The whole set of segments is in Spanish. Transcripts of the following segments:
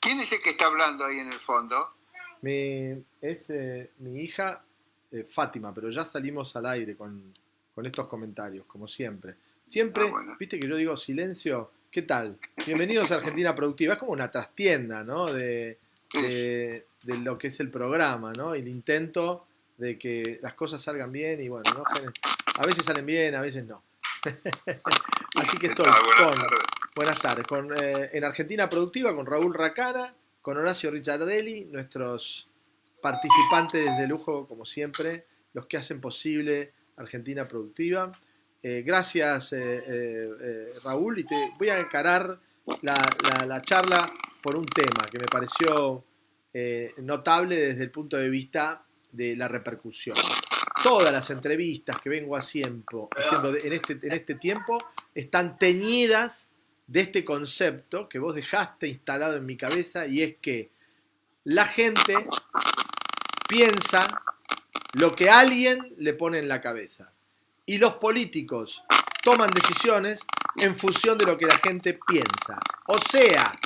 ¿Quién es el que está hablando ahí en el fondo? Mi hija Fátima, pero ya salimos al aire con estos comentarios, como siempre. Ah, Siempre, bueno. viste que yo digo silencio, ¿qué tal? Bienvenidos a Argentina Productiva. Es como una trastienda, ¿no? Sí, De lo que es el programa, ¿no? El intento de que las cosas salgan bien y bueno, ¿no? A veces salen bien, a veces no. Así que ¿qué estoy tal? Buenas con, tardes. buenas tardes, en Argentina Productiva con Raúl Racana, con Horacio Ricciardelli, nuestros participantes de lujo, como siempre, los que hacen posible Argentina Productiva. Gracias, Raúl, y te voy a encarar la charla por un tema que me pareció notable desde el punto de vista de la repercusión. Todas las entrevistas que vengo haciendo en este tiempo están teñidas de este concepto que vos dejaste instalado en mi cabeza, y es que la gente piensa lo que alguien le pone en la cabeza. Y los políticos toman decisiones en función de lo que la gente piensa. O sea,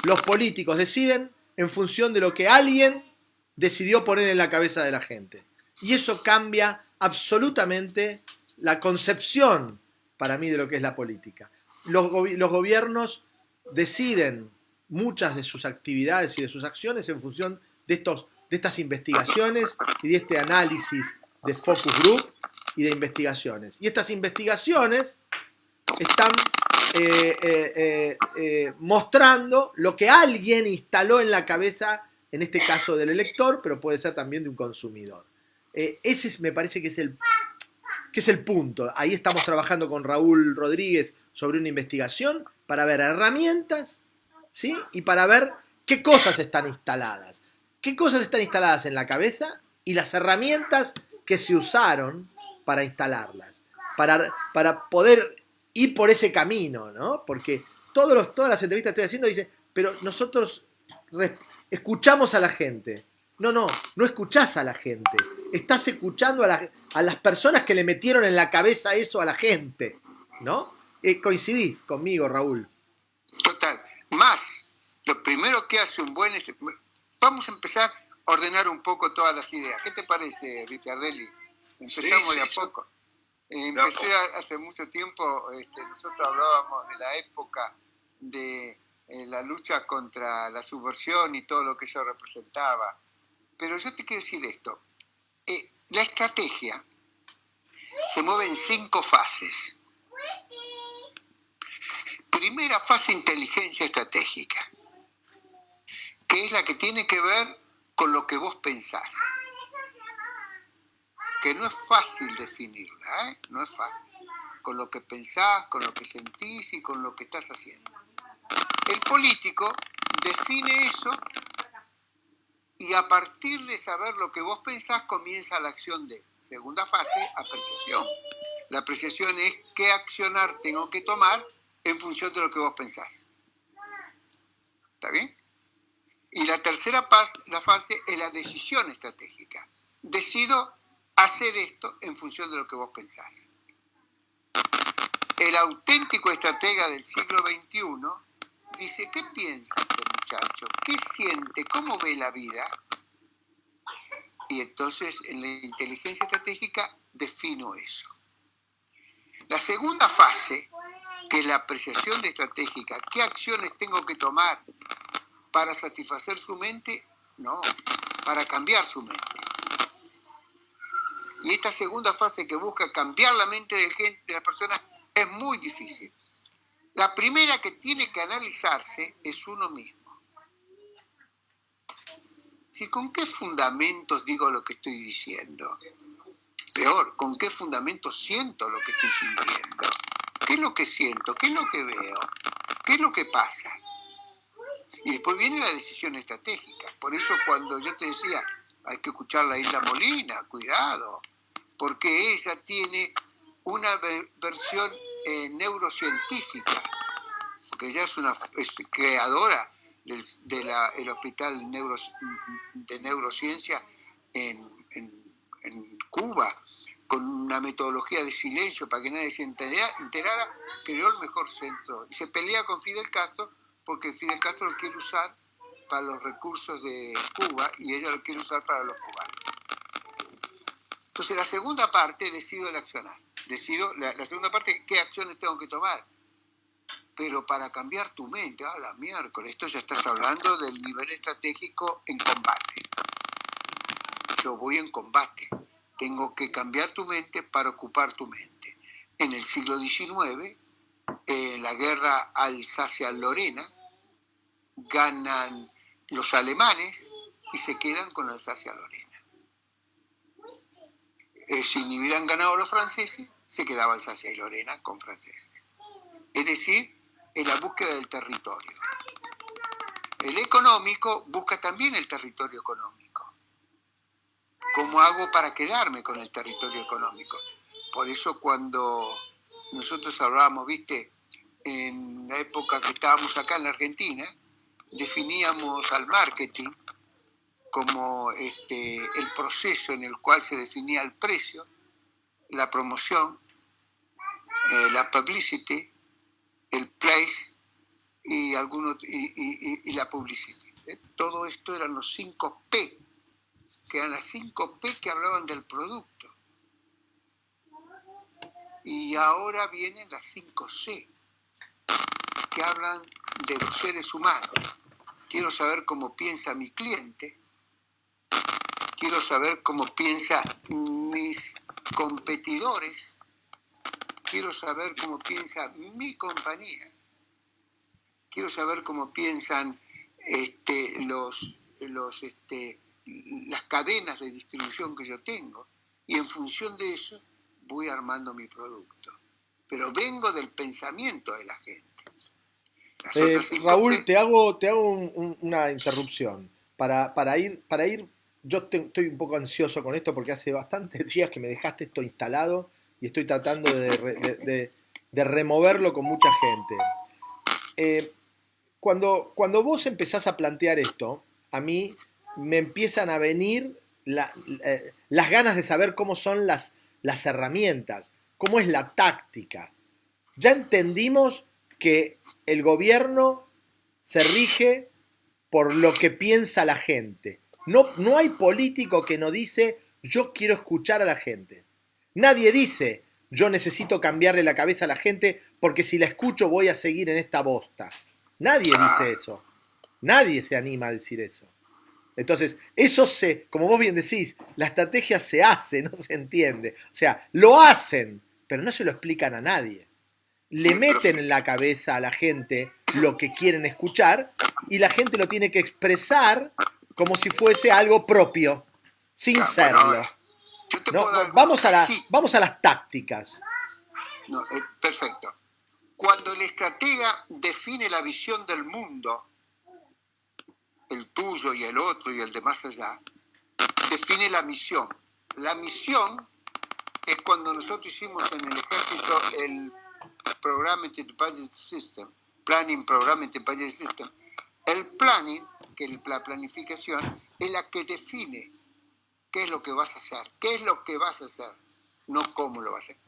los políticos deciden en función de lo que alguien decidió poner en la cabeza de la gente. Y eso cambia absolutamente la concepción para mí de lo que es la política. Los gobiernos deciden muchas de sus actividades y de sus acciones en función de estas investigaciones y de este análisis de focus group y de investigaciones. Y estas investigaciones están mostrando lo que alguien instaló en la cabeza, en este caso del elector, pero puede ser también de un consumidor. Me parece que es el punto. Ahí estamos trabajando con Raúl Rodríguez sobre una investigación para ver herramientas, ¿sí? Y para ver qué cosas están instaladas. ¿Qué cosas están instaladas en la cabeza y las herramientas que se usaron para instalarlas? Para poder ir por ese camino, ¿no? Porque todas las entrevistas que estoy haciendo dicen, pero nosotros escuchamos a la gente. No, no, no escuchás a la gente. Estás escuchando a las personas que le metieron en la cabeza eso a la gente, ¿no? Coincidís conmigo, Raúl. Total. Más, lo primero que hace un buen... Vamos a empezar a ordenar un poco todas las ideas. ¿Qué te parece, Ricciardelli? Empezamos de a poco. Empecé hace mucho tiempo, nosotros hablábamos de la época de la lucha contra la subversión y todo lo que eso representaba. Pero yo te quiero decir esto. La estrategia se mueve en 5 fases. Primera fase, inteligencia estratégica, que es la que tiene que ver con lo que vos pensás. Que no es fácil definirla, ¿eh? No es fácil. Con lo que pensás, con lo que sentís y con lo que estás haciendo. El político define eso y a partir de saber lo que vos pensás comienza la acción de. Segunda fase, apreciación. La apreciación es qué accionar tengo que tomar en función de lo que vos pensás. ¿Está bien? Y la tercera fase es la decisión estratégica. Decido hacer esto en función de lo que vos pensás. El auténtico estratega del siglo XXI dice, ¿qué piensa este muchacho? ¿Qué siente? ¿Cómo ve la vida? Y entonces en la inteligencia estratégica defino eso. La segunda fase, que es la apreciación de estratégica, ¿qué acciones tengo que tomar para satisfacer su mente? No, para cambiar su mente. Y esta segunda fase que busca cambiar la mente de las personas es muy difícil. La primera que tiene que analizarse es uno mismo. ¿Sí? ¿Con qué fundamentos digo lo que estoy diciendo? Peor, ¿con qué fundamentos siento lo que estoy sintiendo? ¿Qué es lo que siento? ¿Qué es lo que veo? ¿Qué es lo que pasa? Y después viene la decisión estratégica. Por eso cuando yo te decía, hay que escuchar la Isla Molina, cuidado, porque ella tiene una versión neurocientífica, porque ella es creadora del Hospital de Neurociencia en Cuba, con una metodología de silencio para que nadie se enterara, creó el mejor centro. Y se pelea con Fidel Castro porque Fidel Castro lo quiere usar para los recursos de Cuba y ella lo quiere usar para los cubanos. Entonces la segunda parte decido el accionar. Decido la segunda parte, qué acciones tengo que tomar. Pero para cambiar tu mente, la miércoles, esto ya estás hablando del nivel estratégico en combate. Yo voy en combate. Tengo que cambiar tu mente para ocupar tu mente. En el siglo XIX, en la guerra Alsacia-Lorena, ganan los alemanes y se quedan con Alsacia-Lorena. Si no hubieran ganado los franceses, se quedaba Alsacia y Lorena con franceses. Es decir, en la búsqueda del territorio. El económico busca también el territorio económico. ¿Cómo hago para quedarme con el territorio económico? Por eso cuando nosotros hablábamos, viste, en la época que estábamos acá en la Argentina, definíamos al marketing como el proceso en el cual se definía el precio, la promoción, la publicity, el place y la publicity. Todo esto eran los 5 P, que eran las 5 P que hablaban del producto. Y ahora vienen las 5 C, que hablan de los seres humanos. Quiero saber cómo piensa mi cliente, quiero saber cómo piensan mis competidores, quiero saber cómo piensa mi compañía, quiero saber cómo piensan las cadenas de distribución que yo tengo, y en función de eso voy armando mi producto. Pero vengo del pensamiento de la gente. Raúl, te hago una interrupción. Para ir, yo estoy un poco ansioso con esto porque hace bastantes días que me dejaste esto instalado y estoy tratando de removerlo con mucha gente. Cuando vos empezás a plantear esto, a mí me empiezan a venir las ganas de saber cómo son las herramientas, cómo es la táctica. Ya entendimos que el gobierno se rige por lo que piensa la gente. No hay político que no dice yo quiero escuchar a la gente. Nadie dice yo necesito cambiarle la cabeza a la gente porque si la escucho voy a seguir en esta bosta. Nadie dice eso. Nadie se anima a decir eso. Entonces, como vos bien decís, la estrategia se hace, no se entiende. O sea, lo hacen, pero no se lo explican a nadie. Le meten en la cabeza a la gente lo que quieren escuchar y la gente lo tiene que expresar como si fuese algo propio, sin serlo. Vamos a las tácticas. Perfecto. Cuando el estratega define la visión del mundo, el tuyo y el otro y el de más allá, define la misión. La misión es cuando nosotros hicimos en el ejército el Programmatic Budget System, Planning Programmatic Budget System. El planning, que es la planificación, es la que define qué es lo que vas a hacer, no cómo lo vas a hacer.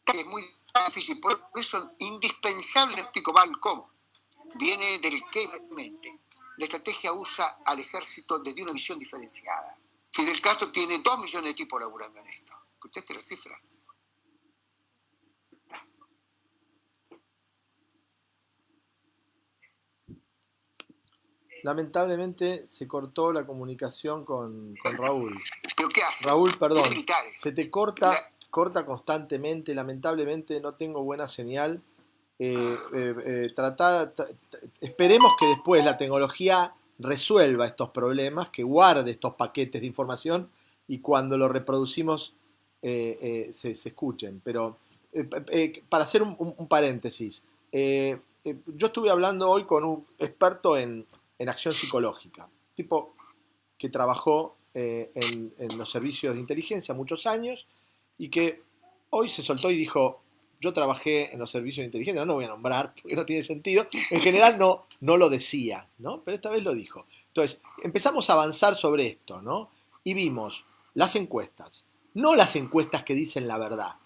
Es muy difícil, por eso es indispensable el cómo. Viene del qué mente. La estrategia usa al ejército desde una visión diferenciada. Fidel Castro tiene 2 millones de tipos laburando en esto. ¿Escuchaste la cifra? Lamentablemente se cortó la comunicación con Raúl. ¿Pero qué hace? Raúl, perdón, se te corta constantemente. Lamentablemente no tengo buena señal. Esperemos que después la tecnología resuelva estos problemas, que guarde estos paquetes de información y cuando lo reproducimos se escuchen. Pero para hacer un paréntesis, yo estuve hablando hoy con un experto en acción psicológica, tipo que trabajó en los servicios de inteligencia muchos años y que hoy se soltó y dijo: yo trabajé en los servicios de inteligencia, no lo voy a nombrar porque no tiene sentido, en general no lo decía, ¿no? Pero esta vez lo dijo. Entonces, empezamos a avanzar sobre esto, ¿no? Y vimos las encuestas, no las encuestas que dicen la verdad,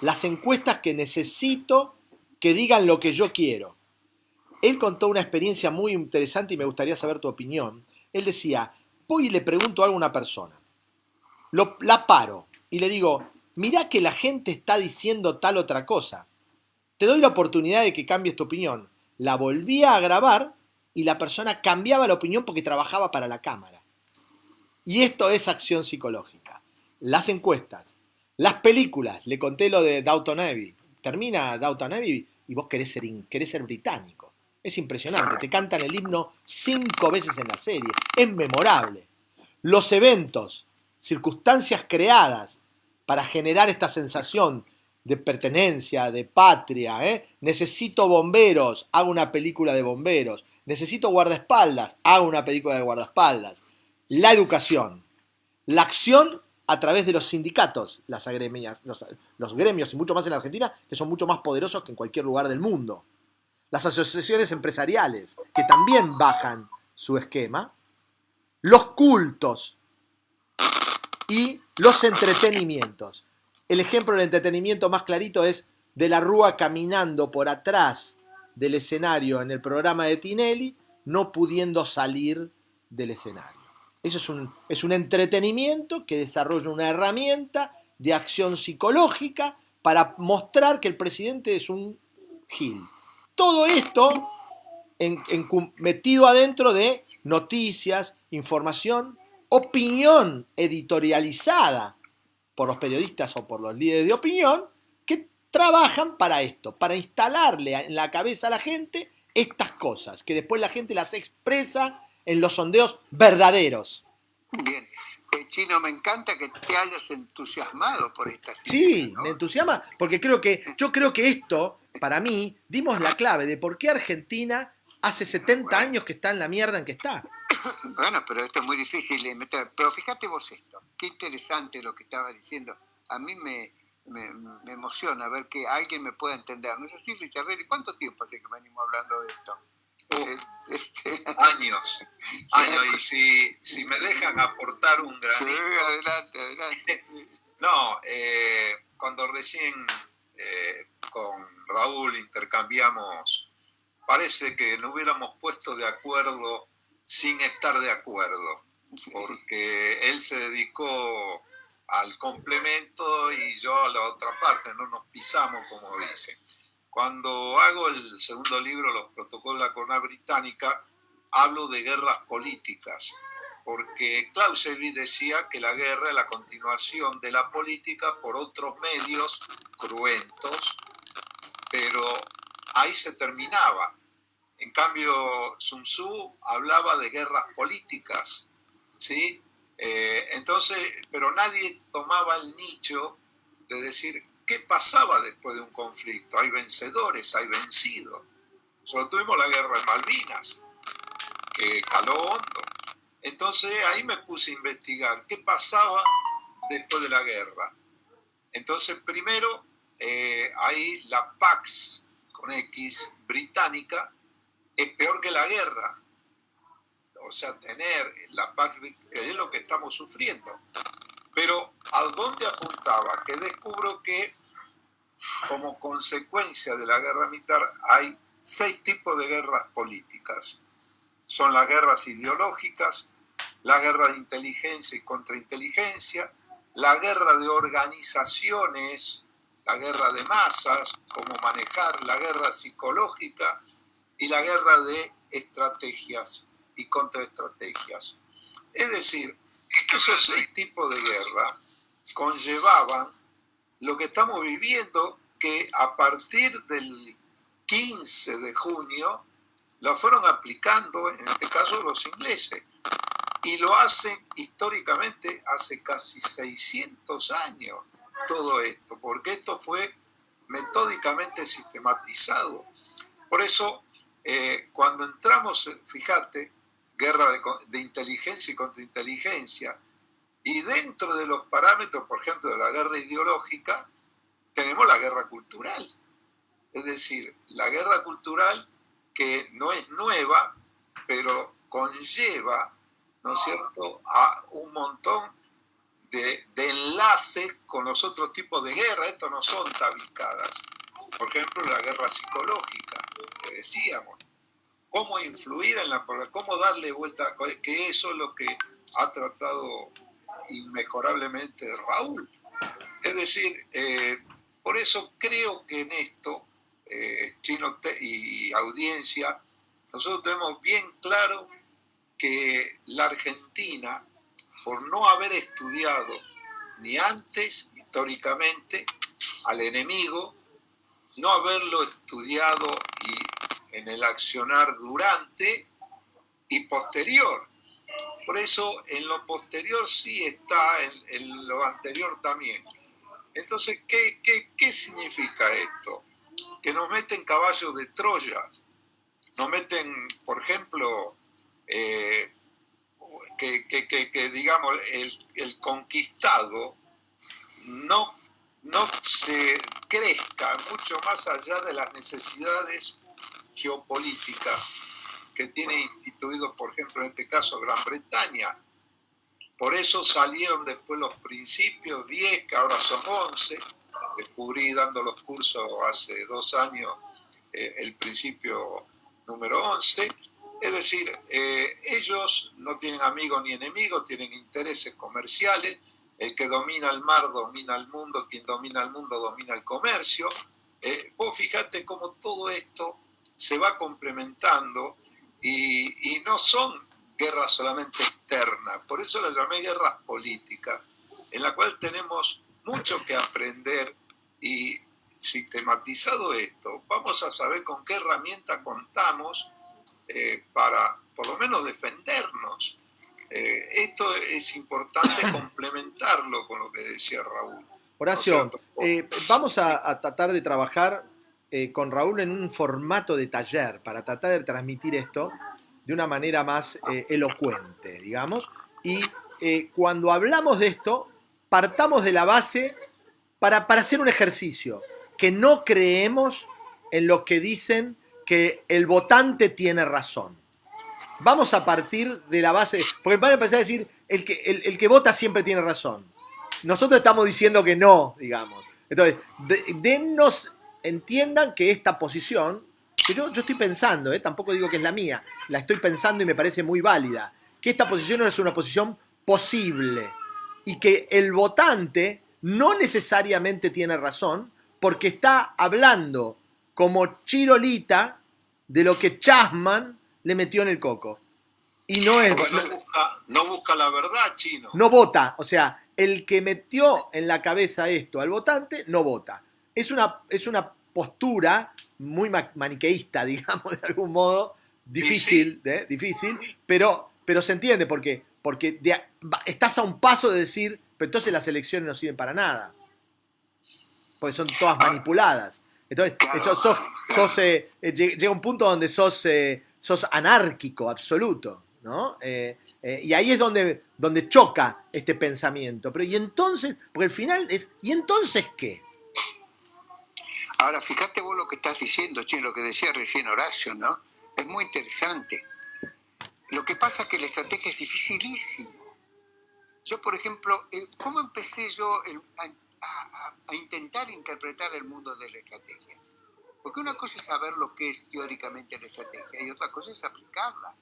las encuestas que necesito que digan lo que yo quiero. Él contó una experiencia muy interesante y me gustaría saber tu opinión. Él decía, voy y le pregunto algo a una persona, la paro y le digo, mirá que la gente está diciendo tal otra cosa, te doy la oportunidad de que cambies tu opinión. La volvía a grabar y la persona cambiaba la opinión porque trabajaba para la cámara. Y esto es acción psicológica. Las encuestas, las películas, le conté lo de Downton Abbey. Termina Downton Abbey y vos querés ser británico. Es impresionante, te cantan el himno 5 veces en la serie. Es memorable. Los eventos, circunstancias creadas para generar esta sensación de pertenencia, de patria. Necesito bomberos, hago una película de bomberos. Necesito guardaespaldas, hago una película de guardaespaldas. La educación, la acción a través de los sindicatos, las agremias, los gremios y mucho más en la Argentina, que son mucho más poderosos que en cualquier lugar del mundo. Las asociaciones empresariales, que también bajan su esquema. Los cultos y los entretenimientos. El ejemplo del entretenimiento más clarito es De la Rúa caminando por atrás del escenario en el programa de Tinelli, no pudiendo salir del escenario. Eso es un entretenimiento que desarrolla una herramienta de acción psicológica para mostrar que el presidente es un gil. Todo esto metido adentro de noticias, información, opinión editorializada por los periodistas o por los líderes de opinión que trabajan para esto, para instalarle en la cabeza a la gente estas cosas, que después la gente las expresa en los sondeos verdaderos. Bien. Chino, me encanta que te hayas entusiasmado por esta cifra, Sí, ¿no? me entusiasma, porque yo creo que esto, para mí, dimos la clave de por qué Argentina hace 70 años que está en la mierda en que está. Bueno, pero esto es muy difícil de meter. Pero fíjate vos esto, qué interesante lo que estaba diciendo. A mí me emociona ver que alguien me pueda entender. ¿No es así, Richardelli? ¿Cuánto tiempo hace que venimos hablando de esto? Años. Y si me dejan aportar un granito. Sí, adelante. No, cuando recién con Raúl intercambiamos, parece que nos hubiéramos puesto de acuerdo sin estar de acuerdo, porque él se dedicó al complemento y yo a la otra parte, no nos pisamos, como dice. Cuando hago el segundo libro, Los protocolos de la corona británica, hablo de guerras políticas, porque Clausewitz decía que la guerra es la continuación de la política por otros medios cruentos, pero ahí se terminaba. En cambio, Sun Tzu hablaba de guerras políticas, ¿sí? Entonces, pero nadie tomaba el nicho de decir qué pasaba después de un conflicto. Hay vencedores, hay vencidos. Solo tuvimos la guerra de Malvinas, que caló hondo. Entonces ahí me puse a investigar qué pasaba después de la guerra. Entonces primero, ahí la Pax con X británica es peor que la guerra. O sea, tener la Pax es lo que estamos sufriendo. Pero ¿a dónde apuntaba? Que descubro que como consecuencia de la guerra militar hay 6 tipos de guerras políticas. Son las guerras ideológicas, la guerra de inteligencia y contrainteligencia, la guerra de organizaciones, la guerra de masas, cómo manejar la guerra psicológica y la guerra de estrategias y contraestrategias. Es decir, esos 6 tipos de guerra conllevaban lo que estamos viviendo, que a partir del 15 de junio lo fueron aplicando, en este caso los ingleses, y lo hacen históricamente hace casi 600 años todo esto, porque esto fue metódicamente sistematizado. Por eso, cuando entramos, fíjate, guerra de inteligencia y contrainteligencia, y dentro de los parámetros, por ejemplo, de la guerra ideológica, tenemos la guerra cultural. Es decir, la guerra cultural que no es nueva, pero conlleva, ¿no es cierto?, a un montón de enlace con los otros tipos de guerra. Estos no son tabicadas. Por ejemplo, la guerra psicológica, que decíamos. Cómo influir en la población, cómo darle vuelta, que eso es lo que ha tratado inmejorablemente Raúl. Es decir, por eso creo que en esto, Chino y audiencia, nosotros tenemos bien claro que la Argentina, por no haber estudiado ni antes, históricamente, al enemigo, no haberlo estudiado y en el accionar durante y posterior. Por eso en lo posterior sí está, en lo anterior también. Entonces, ¿qué significa esto? Que nos meten caballos de Troya, nos meten, por ejemplo, que digamos, el conquistado no se crezca mucho más allá de las necesidades geopolíticas que tiene instituido, por ejemplo, en este caso, Gran Bretaña. Por eso salieron después los principios 10, que ahora son 11. Descubrí dando los cursos hace 2 años el principio número 11. Es decir, ellos no tienen amigos ni enemigos, tienen intereses comerciales. El que domina el mar domina el mundo, quien domina el mundo domina el comercio. Vos fijate cómo todo esto se va complementando y no son guerras solamente externas, por eso las llamé guerras políticas, en la cual tenemos mucho que aprender y sistematizado esto, vamos a saber con qué herramienta contamos para por lo menos defendernos. Esto es importante complementarlo con lo que decía Raúl. Horacio, vamos a tratar de trabajar con Raúl en un formato de taller para tratar de transmitir esto de una manera más elocuente, digamos. Y cuando hablamos de esto, partamos de la base para hacer un ejercicio, que no creemos en lo que dicen que el votante tiene razón. Vamos a partir de la base, porque van a empezar a decir, el que vota siempre tiene razón. Nosotros estamos diciendo que no, digamos. Entonces, entiendan que esta posición, que yo estoy pensando, tampoco digo que es la mía, la estoy pensando y me parece muy válida, que esta posición no es una posición posible y que el votante no necesariamente tiene razón porque está hablando como chirolita de lo que Chasman le metió en el coco. Y no es... No busca la verdad, Chino. No vota, o sea, el que metió en la cabeza esto al votante no vota. Es una postura muy maniqueísta, digamos, de algún modo, difícil, difícil, pero se entiende porque estás a un paso de decir, pero entonces las elecciones no sirven para nada, porque son todas manipuladas. Entonces, llega un punto donde sos anárquico absoluto, ¿no? Y ahí es donde choca este pensamiento. Pero y entonces, porque al final es, ¿y entonces qué? Ahora, fíjate vos lo que estás diciendo, che, lo que decía recién Horacio, ¿no? Es muy interesante. Lo que pasa es que la estrategia es dificilísimo. Yo, por ejemplo, ¿cómo empecé yo a intentar interpretar el mundo de la estrategia? Porque una cosa es saber lo que es teóricamente la estrategia y otra cosa es aplicarla.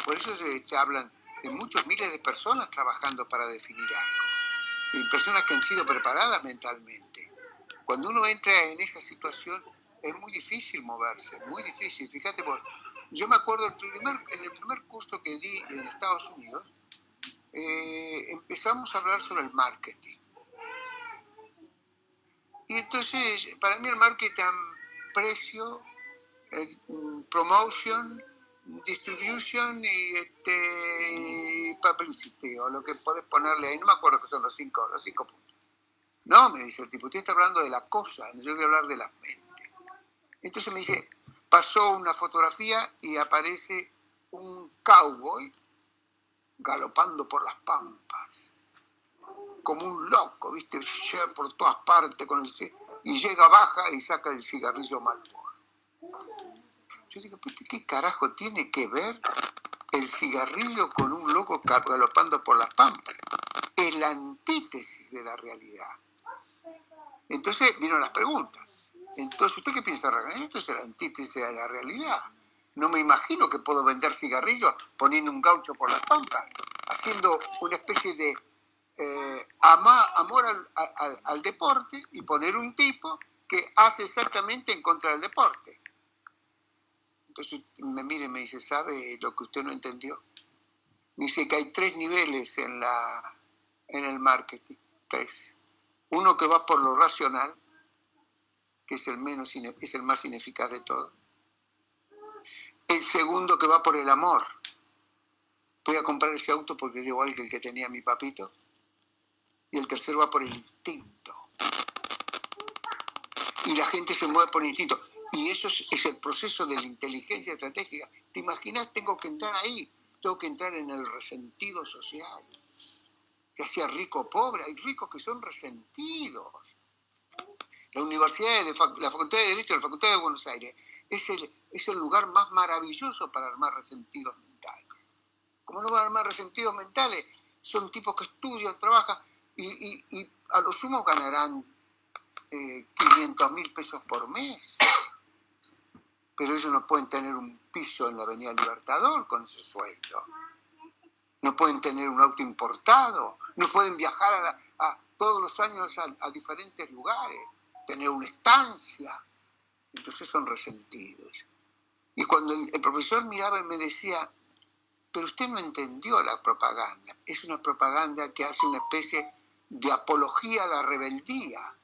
Por eso se hablan de muchos miles de personas trabajando para definir algo. Y personas que han sido preparadas mentalmente. Cuando uno entra en esa situación es muy difícil moverse, muy difícil. Fíjate vos, yo me acuerdo en el primer curso que di en Estados Unidos, empezamos a hablar sobre el marketing. Y entonces, para mí el marketing, precio, promotion, distribution y publicity, o lo que podés ponerle ahí, no me acuerdo que son los cinco puntos. No, me dice el tipo, usted está hablando de la cosa, yo voy a hablar de la mente. Entonces me dice, pasó una fotografía y aparece un cowboy galopando por las pampas, como un loco, ¿viste? Por todas partes, y llega, baja y saca el cigarrillo Marlboro. Yo digo, ¿qué carajo tiene que ver el cigarrillo con un loco galopando por las pampas? es la antítesis de la realidad. Entonces vino las preguntas. Entonces, ¿usted qué piensa, Ragán? Esto es la antítesis de la realidad. No me imagino que puedo vender cigarrillos poniendo un gaucho por las pampas, haciendo una especie de amor al deporte y poner un tipo que hace exactamente en contra del deporte. Entonces me mira y me dice, ¿sabe lo que usted no entendió? Me dice que hay 3 niveles en el marketing. 3. Uno que va por lo racional, que es el más ineficaz de todo. El segundo que va por el amor. Voy a comprar ese auto porque es igual que el que tenía mi papito. Y el tercero va por el instinto. Y la gente se mueve por el instinto. Y eso es el proceso de la inteligencia estratégica. ¿Te imaginas? Tengo que entrar ahí. Tengo que entrar en el resentido social. Ya sea rico o pobre. Hay ricos que son resentidos. La Facultad de Derecho de la Facultad de Buenos Aires es el lugar más maravilloso para armar resentidos mentales. ¿Cómo no van a armar resentidos mentales? Son tipos que estudian, trabajan y a lo sumo ganarán 500.000 pesos por mes. Pero ellos no pueden tener un piso en la Avenida Libertador con ese sueldo. No pueden tener un auto importado. No pueden viajar todos los años a diferentes lugares. Tener una estancia. Entonces son resentidos. Y cuando el profesor miraba y me decía, pero usted no entendió la propaganda. Es una propaganda que hace una especie de apología a la rebeldía.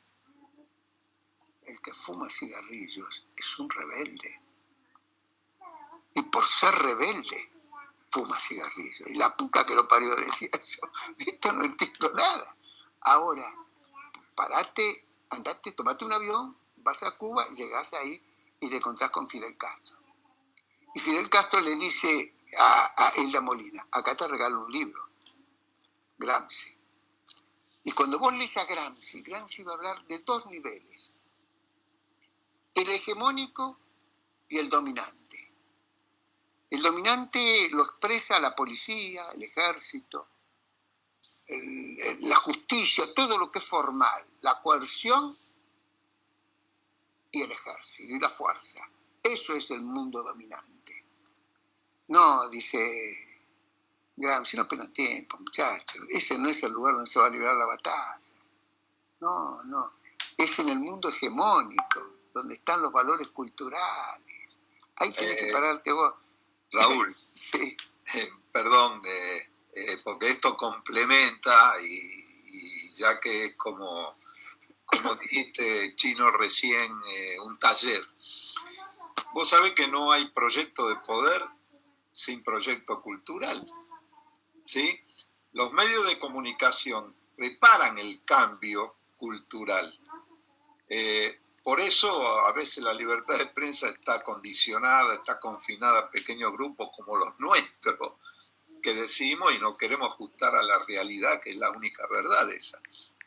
El que fuma cigarrillos es un rebelde. Y por ser rebelde, fuma cigarrillos. Y la puta que lo parió, decía yo. Esto no entiendo nada. Ahora, parate, andate, tomate un avión, vas a Cuba, llegás ahí y te encontrás con Fidel Castro. Y Fidel Castro le dice a Hilda Molina, acá te regalo un libro, Gramsci. Y cuando vos lees a Gramsci va a hablar de 2 niveles. El hegemónico y el dominante. El dominante lo expresa la policía, el ejército, la justicia, todo lo que es formal, la coerción y el ejército y la fuerza. Eso es el mundo dominante. No, dice Gramsci, no apenas tiempo, muchachos. Ese no es el lugar donde se va a librar la batalla. No. Es en el mundo hegemónico, donde están los valores culturales. Ahí tienes que pararte vos. Raúl, Sí. Perdón, porque esto complementa y ya que es como dijiste, Chino, recién, un taller. Vos sabés que no hay proyecto de poder sin proyecto cultural, ¿sí? Los medios de comunicación preparan el cambio cultural. Por eso a veces la libertad de prensa está condicionada, está confinada a pequeños grupos como los nuestros, que decimos y no queremos ajustar a la realidad, que es la única verdad esa,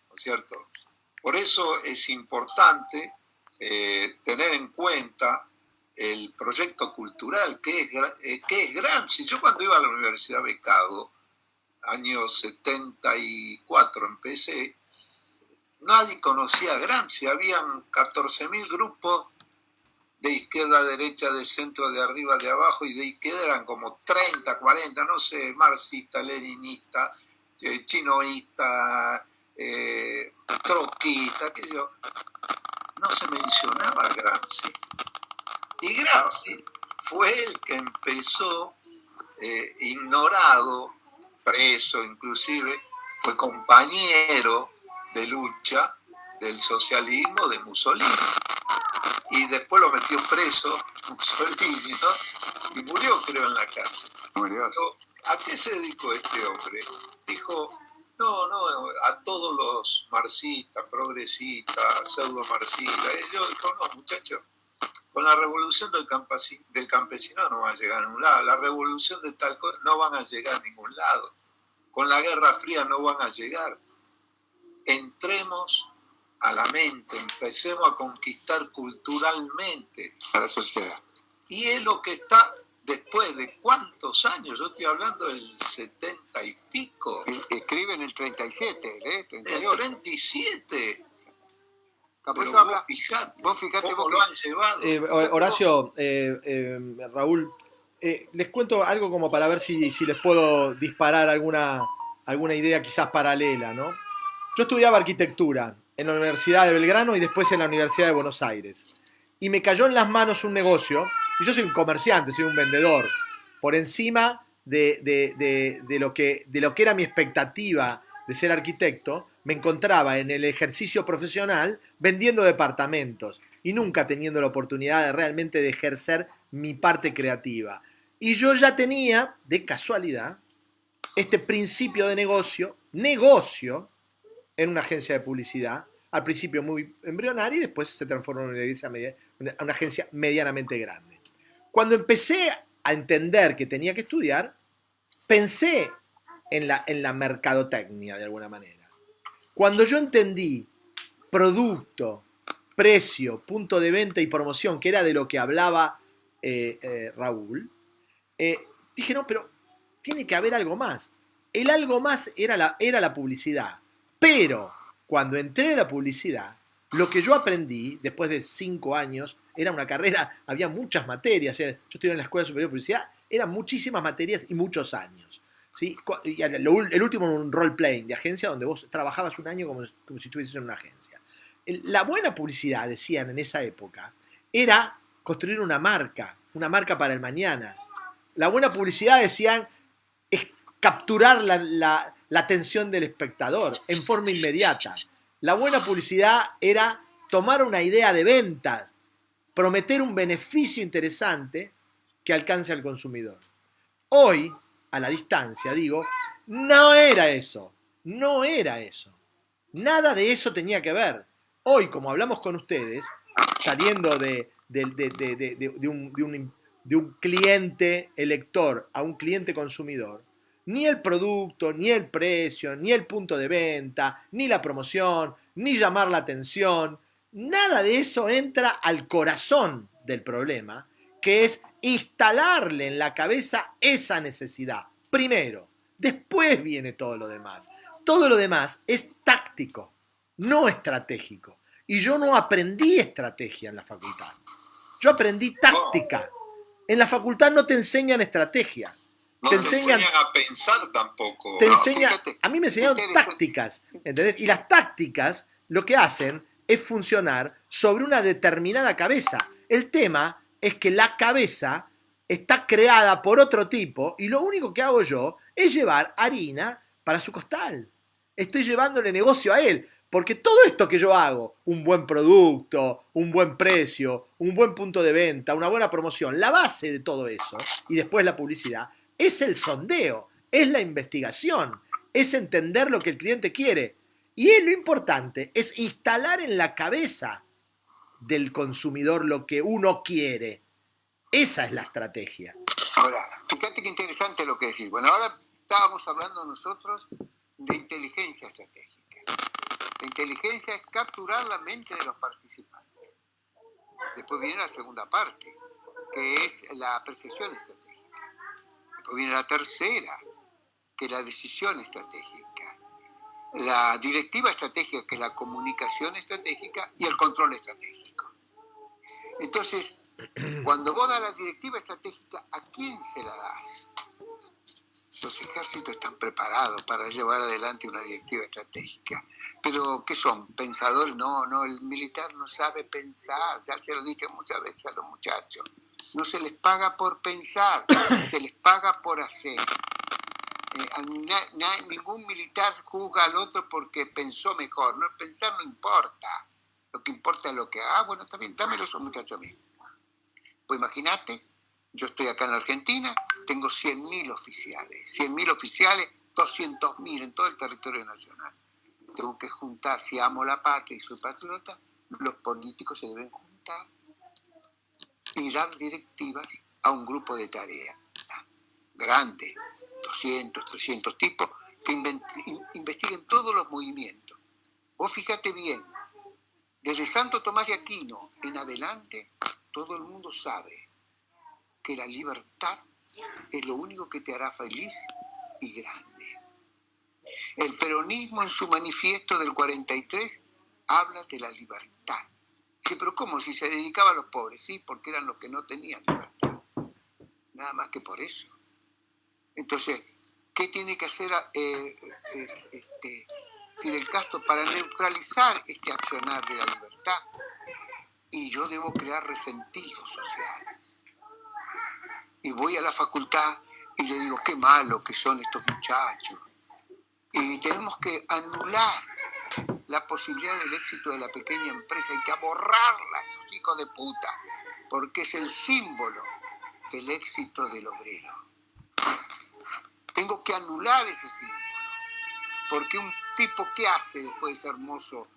¿no es cierto? Por eso es importante tener en cuenta el proyecto cultural, que es Gramsci. Yo cuando iba a la universidad becado, año 74 empecé, nadie conocía a Gramsci. Habían 14.000 grupos de izquierda, derecha, de centro, de arriba, de abajo, y de izquierda eran como 30, 40, no sé, marxista, leninista, chinoísta, troquista, qué sé yo. No se mencionaba a Gramsci. Y Gramsci fue el que empezó, ignorado, preso inclusive, fue compañero de lucha del socialismo de Mussolini. Y después lo metió preso Mussolini, ¿no? Y murió, creo, en la cárcel. Murió. Pero, ¿a qué se dedicó este hombre? Dijo, no, a todos los marxistas, progresistas, pseudo-marxistas. Yo dijo, no, muchachos, con la revolución del campesinado no van a llegar a ningún lado. La revolución de tal cosa no van a llegar a ningún lado. Con la Guerra Fría no van a llegar. Entremos a la mente, empecemos a conquistar culturalmente a la sociedad. Y es lo que está después de cuántos años, yo estoy hablando del 70 y pico. Escribe en el 37, El 38. 37. Capaz Pero habla, vos fijate cómo lo han llevado. Horacio, Raúl, les cuento algo como para ver si les puedo disparar alguna idea quizás paralela, ¿no? Yo estudiaba arquitectura en la Universidad de Belgrano y después en la Universidad de Buenos Aires. Y me cayó en las manos un negocio, y yo soy un comerciante, soy un vendedor, por encima de lo que era mi expectativa de ser arquitecto, me encontraba en el ejercicio profesional vendiendo departamentos y nunca teniendo la oportunidad de realmente de ejercer mi parte creativa. Y yo ya tenía, de casualidad, este principio de negocio en una agencia de publicidad, al principio muy embrionaria y después se transformó en una agencia medianamente grande. Cuando empecé a entender que tenía que estudiar, pensé en la mercadotecnia de alguna manera. Cuando yo entendí producto, precio, punto de venta y promoción, que era de lo que hablaba Raúl, dije, no, pero tiene que haber algo más. El algo más era la publicidad. Pero cuando entré en la publicidad, lo que yo aprendí después de 5 años, era una carrera, había muchas materias. Yo estudié en la Escuela Superior de Publicidad, eran muchísimas materias y muchos años. ¿Sí? Y el último era un role-playing de agencia donde vos trabajabas un año como si estuvieses en una agencia. La buena publicidad, decían en esa época, era construir una marca para el mañana. La buena publicidad, decían, es capturar la atención del espectador en forma inmediata. La buena publicidad era tomar una idea de ventas, prometer un beneficio interesante que alcance al consumidor. Hoy, a la distancia, digo, no era eso. Nada de eso tenía que ver. Hoy, como hablamos con ustedes, saliendo de un cliente elector a un cliente consumidor, ni el producto, ni el precio, ni el punto de venta, ni la promoción, ni llamar la atención, nada de eso entra al corazón del problema, que es instalarle en la cabeza esa necesidad. Primero, después viene todo lo demás. Todo lo demás es táctico, no estratégico. Y yo no aprendí estrategia en la facultad. Yo aprendí táctica. En la facultad no te enseñan estrategia. No te enseñan a pensar tampoco. A mí me enseñaron tácticas, ¿entendés? Y las tácticas lo que hacen es funcionar sobre una determinada cabeza. El tema es que la cabeza está creada por otro tipo y lo único que hago yo es llevar harina para su costal. Estoy llevándole negocio a él, porque todo esto que yo hago, un buen producto, un buen precio, un buen punto de venta, una buena promoción, la base de todo eso, y después la publicidad, es el sondeo, es la investigación, es entender lo que el cliente quiere. Y lo importante es instalar en la cabeza del consumidor lo que uno quiere. Esa es la estrategia. Ahora, fíjate qué interesante lo que decís. Bueno, ahora estábamos hablando nosotros de inteligencia estratégica. La inteligencia es capturar la mente de los participantes. Después viene la segunda parte, que es la percepción estratégica. Después viene la tercera, que es la decisión estratégica. La directiva estratégica, que es la comunicación estratégica, y el control estratégico. Entonces, cuando vos das la directiva estratégica, ¿a quién se la das? Los ejércitos están preparados para llevar adelante una directiva estratégica. Pero, ¿qué son? ¿Pensadores? No, el militar no sabe pensar. Ya se lo dije muchas veces a los muchachos. No se les paga por pensar, se les paga por hacer. Ningún militar juzga al otro porque pensó mejor. No, pensar no importa. Lo que importa es lo que... bueno, está bien, dámelo esos muchachos a mí. Pues imagínate, yo estoy acá en la Argentina, tengo 100.000 oficiales. 100.000 oficiales, 200.000 en todo el territorio nacional. Tengo que juntar, si amo la patria y soy patriota, los políticos se deben juntar y dar directivas a un grupo de tareas grande, 200, 300 tipos, que investiguen todos los movimientos. Vos fíjate bien, desde Santo Tomás de Aquino en adelante, todo el mundo sabe que la libertad es lo único que te hará feliz y grande. El peronismo en su manifiesto del 43 habla de la libertad. Dice, pero ¿cómo? Si se dedicaba a los pobres, sí, porque eran los que no tenían libertad. Nada más que por eso. Entonces, ¿qué tiene que hacer Fidel Castro para neutralizar este accionar de la libertad? Y yo debo crear resentido social. Y voy a la facultad y le digo, qué malo que son estos muchachos. Y tenemos que anular la posibilidad del éxito de la pequeña empresa. Hay que borrarla, esos hijos de puta, porque es el símbolo del éxito del obrero. Tengo que anular ese símbolo, porque un tipo que hace después de ser hermoso,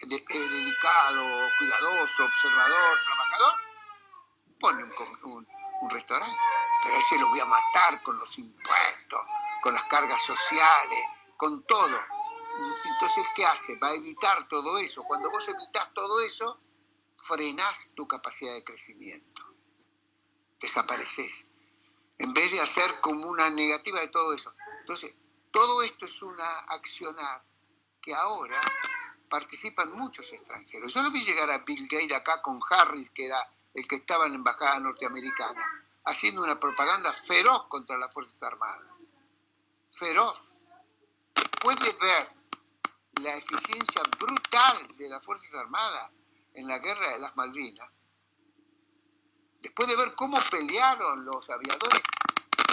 dedicado, cuidadoso, observador, trabajador, pone un restaurante, pero a ese lo voy a matar con los impuestos, con las cargas sociales, con todo. Entonces, ¿qué hace? Va a evitar todo eso. Cuando vos evitás todo eso, frenás tu capacidad de crecimiento. Desapareces. En vez de hacer como una negativa de todo eso. Entonces, todo esto es una accionar que ahora participan muchos extranjeros. Yo lo vi llegar a Bill Gates acá con Harris, que era el que estaba en la embajada norteamericana, haciendo una propaganda feroz contra las Fuerzas Armadas. Feroz. Después de ver la eficiencia brutal de las Fuerzas Armadas en la guerra de las Malvinas, después de ver cómo pelearon los aviadores,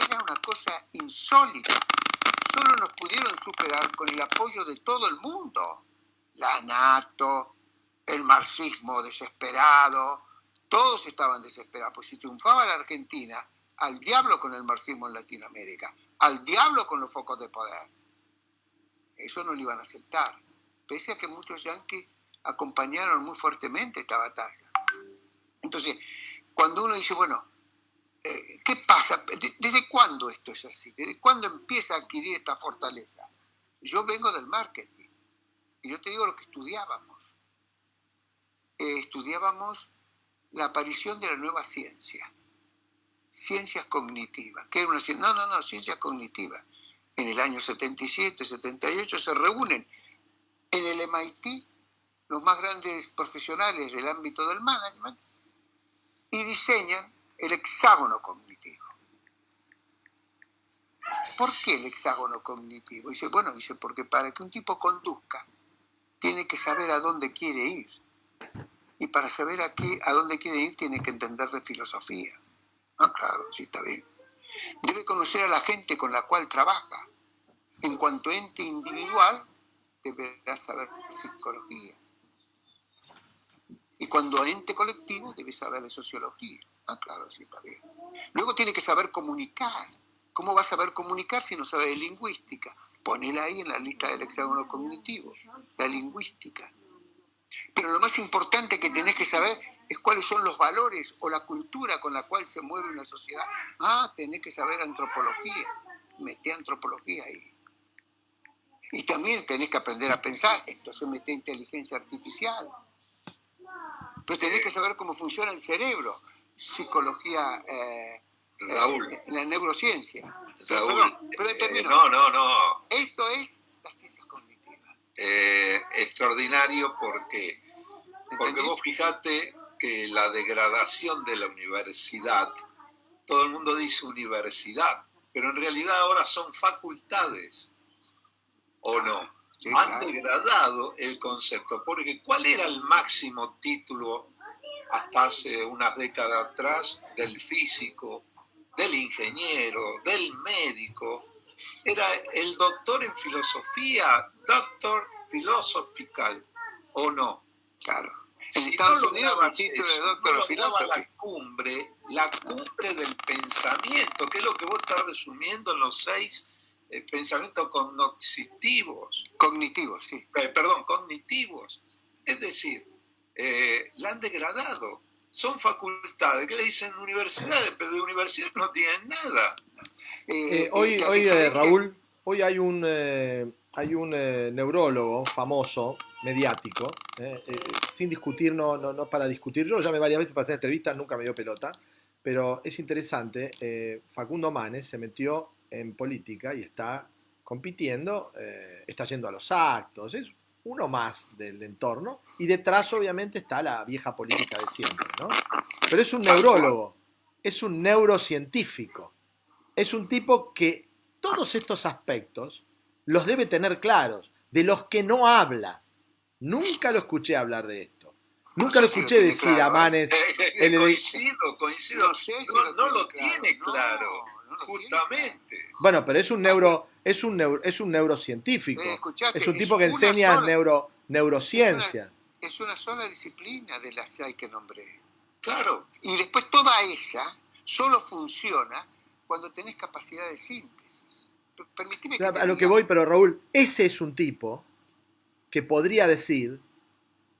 era una cosa insólita. Solo nos pudieron superar con el apoyo de todo el mundo. La NATO, el marxismo desesperado, todos estaban desesperados. Pues si triunfaba la Argentina, al diablo con el marxismo en Latinoamérica, al diablo con los focos de poder. Eso no lo iban a aceptar, pese a que muchos yanquis acompañaron muy fuertemente esta batalla. Entonces, cuando uno dice, bueno, ¿qué pasa? ¿Desde cuándo esto es así? ¿Desde cuándo empieza a adquirir esta fortaleza? Yo vengo del marketing, y yo te digo lo que estudiábamos. Estudiábamos la aparición de la nueva ciencia, ciencias cognitivas. ¿Qué era una ciencia? No, ciencias cognitivas. En el año 77, 78 se reúnen en el MIT los más grandes profesionales del ámbito del management y diseñan el hexágono cognitivo. ¿Por qué el hexágono cognitivo? Dice, porque para que un tipo conduzca tiene que saber a dónde quiere ir. Y para saber a dónde quiere ir tiene que entender de filosofía. Ah, claro, sí, está bien. Debe conocer a la gente con la cual trabaja. En cuanto ente individual, deberá saber psicología. Y cuando ente colectivo, debe saber de sociología. Ah, claro, sí, está bien. Luego tiene que saber comunicar. ¿Cómo va a saber comunicar si no sabe de lingüística? Ponela ahí en la lista del hexágono cognitivo, la lingüística. Pero lo más importante que tenés que saber es cuáles son los valores o la cultura con la cual se mueve una sociedad. Ah, tenés que saber antropología. Meté antropología ahí. Y también tenés que aprender a pensar. Entonces meté inteligencia artificial. Pero tenés que saber cómo funciona el cerebro. Psicología, Raúl. la neurociencia. Raúl, Perdón, no. Esto es la ciencia cognitiva. Extraordinario porque vos fijate que la degradación de la universidad, todo el mundo dice universidad, pero en realidad ahora son facultades, ¿o no? Sí, Han claro. degradado el concepto, porque ¿cuál era el máximo título hasta hace unas décadas atrás del físico, del ingeniero, del médico? Era el doctor en filosofía, doctor philosophical, ¿o no? Claro. Si Estados no Unidos, lograbas el título de eso, doctor no of lograbas philosophy. la cumbre del pensamiento, que es lo que vos estás resumiendo en los 6 pensamientos cognitivos. Cognitivos, sí. Cognitivos. Es decir, la han degradado. Son facultades, que le dicen universidades, pero de universidad no tienen nada. Hoy, diferencia... Raúl, hoy hay un neurólogo famoso, mediático, sin discutir, no para discutir. Yo llamé varias veces para hacer entrevistas, nunca me dio pelota. pero es interesante. Facundo Manes se metió en política y está compitiendo, está yendo a los actos, es uno más del entorno, y detrás obviamente está la vieja política de siempre, ¿no? Pero es un neurólogo, es un neurocientífico, es un tipo que todos estos aspectos los debe tener claros, de los que no habla. Nunca lo escuché hablar de esto. Nunca lo escuché decir a Manes. Coincido. No lo tiene claro, justamente. Bueno, pero es un neurocientífico. Es un tipo que enseña neurociencia. Es una sola disciplina de las 6 que nombré. Claro. Y después toda esa solo funciona cuando tenés capacidad de síntesis. Permitime que a lo que voy, pero Raúl, ese es un tipo que podría decir: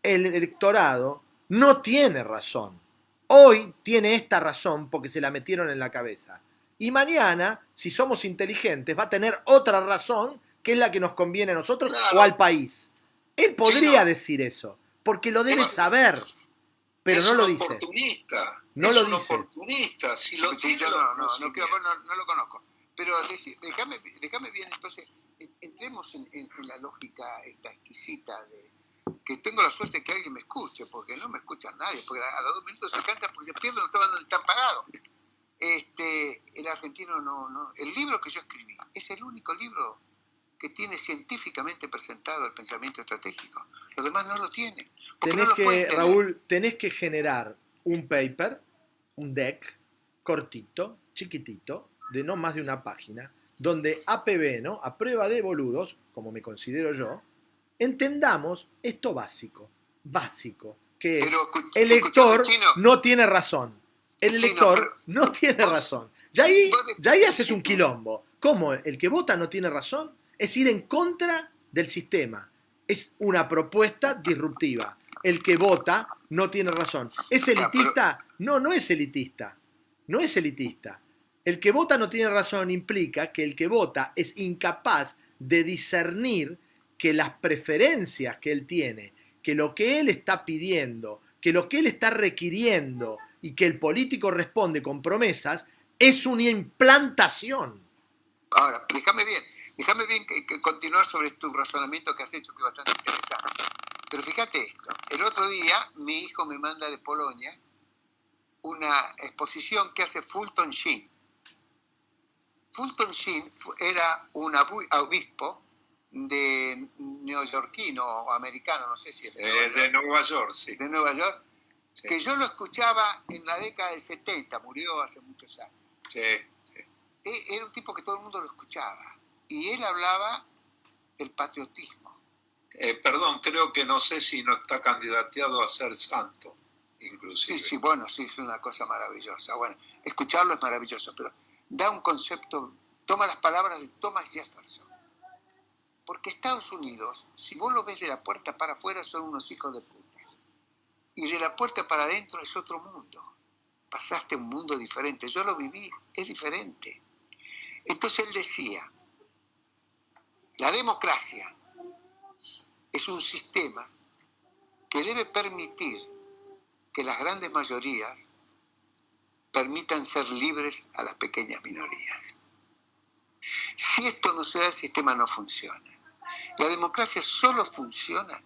el electorado no tiene razón. Hoy tiene esta razón porque se la metieron en la cabeza. Y mañana, si somos inteligentes, va a tener otra razón que es la que nos conviene a nosotros, claro, o al país. Él podría decir eso, porque lo debe saber, pero no lo dice. No lo dice. Oportunista. Si lo tiene, yo no lo conozco. Pero déjame bien, entonces, entremos en la lógica esta exquisita de que tengo la suerte de que alguien me escuche, porque no me escucha nadie, porque a los 2 minutos se cansan porque se pierden, no saben dónde están parados. El argentino no. El libro que yo escribí es el único libro que tiene científicamente presentado el pensamiento estratégico. Los demás no lo tienen. Raúl, tenés que generar un paper, un deck, cortito, chiquitito, de no más de una página, donde APB, ¿no? A prueba de boludos, como me considero yo, entendamos esto básico, que es: el lector no tiene razón. El elector no tiene razón. Ya ahí haces un quilombo. ¿Cómo? ¿El que vota no tiene razón? Es ir en contra del sistema. Es una propuesta disruptiva. El que vota no tiene razón. ¿Es elitista? No es elitista. No es elitista. El que vota no tiene razón implica que el que vota es incapaz de discernir que las preferencias que él tiene, que lo que él está pidiendo, que lo que él está requiriendo y que el político responde con promesas, es una implantación. Ahora, déjame bien que continuar sobre tu razonamiento que has hecho, que es bastante interesante. Pero fíjate esto, el otro día mi hijo me manda de Polonia una exposición que hace Fulton Sheen. Fulton Sheen era un obispo de neoyorquino o americano, no sé si es de Nueva York, sí. De Nueva York, sí. Que yo lo escuchaba en la década del 70, murió hace muchos años. Sí. Era un tipo que todo el mundo lo escuchaba y él hablaba del patriotismo. Perdón, creo que no sé si no está candidateado a ser santo, inclusive. Sí, bueno, sí, es una cosa maravillosa. Bueno, escucharlo es maravilloso, pero da un concepto, toma las palabras de Thomas Jefferson. Porque Estados Unidos, si vos lo ves de la puerta para afuera, son unos hijos de puta. Y de la puerta para adentro es otro mundo. Pasaste a un mundo diferente. Yo lo viví, es diferente. Entonces él decía, la democracia es un sistema que debe permitir que las grandes mayorías permitan ser libres a las pequeñas minorías. Si esto no se da, el sistema no funciona. La democracia solo funciona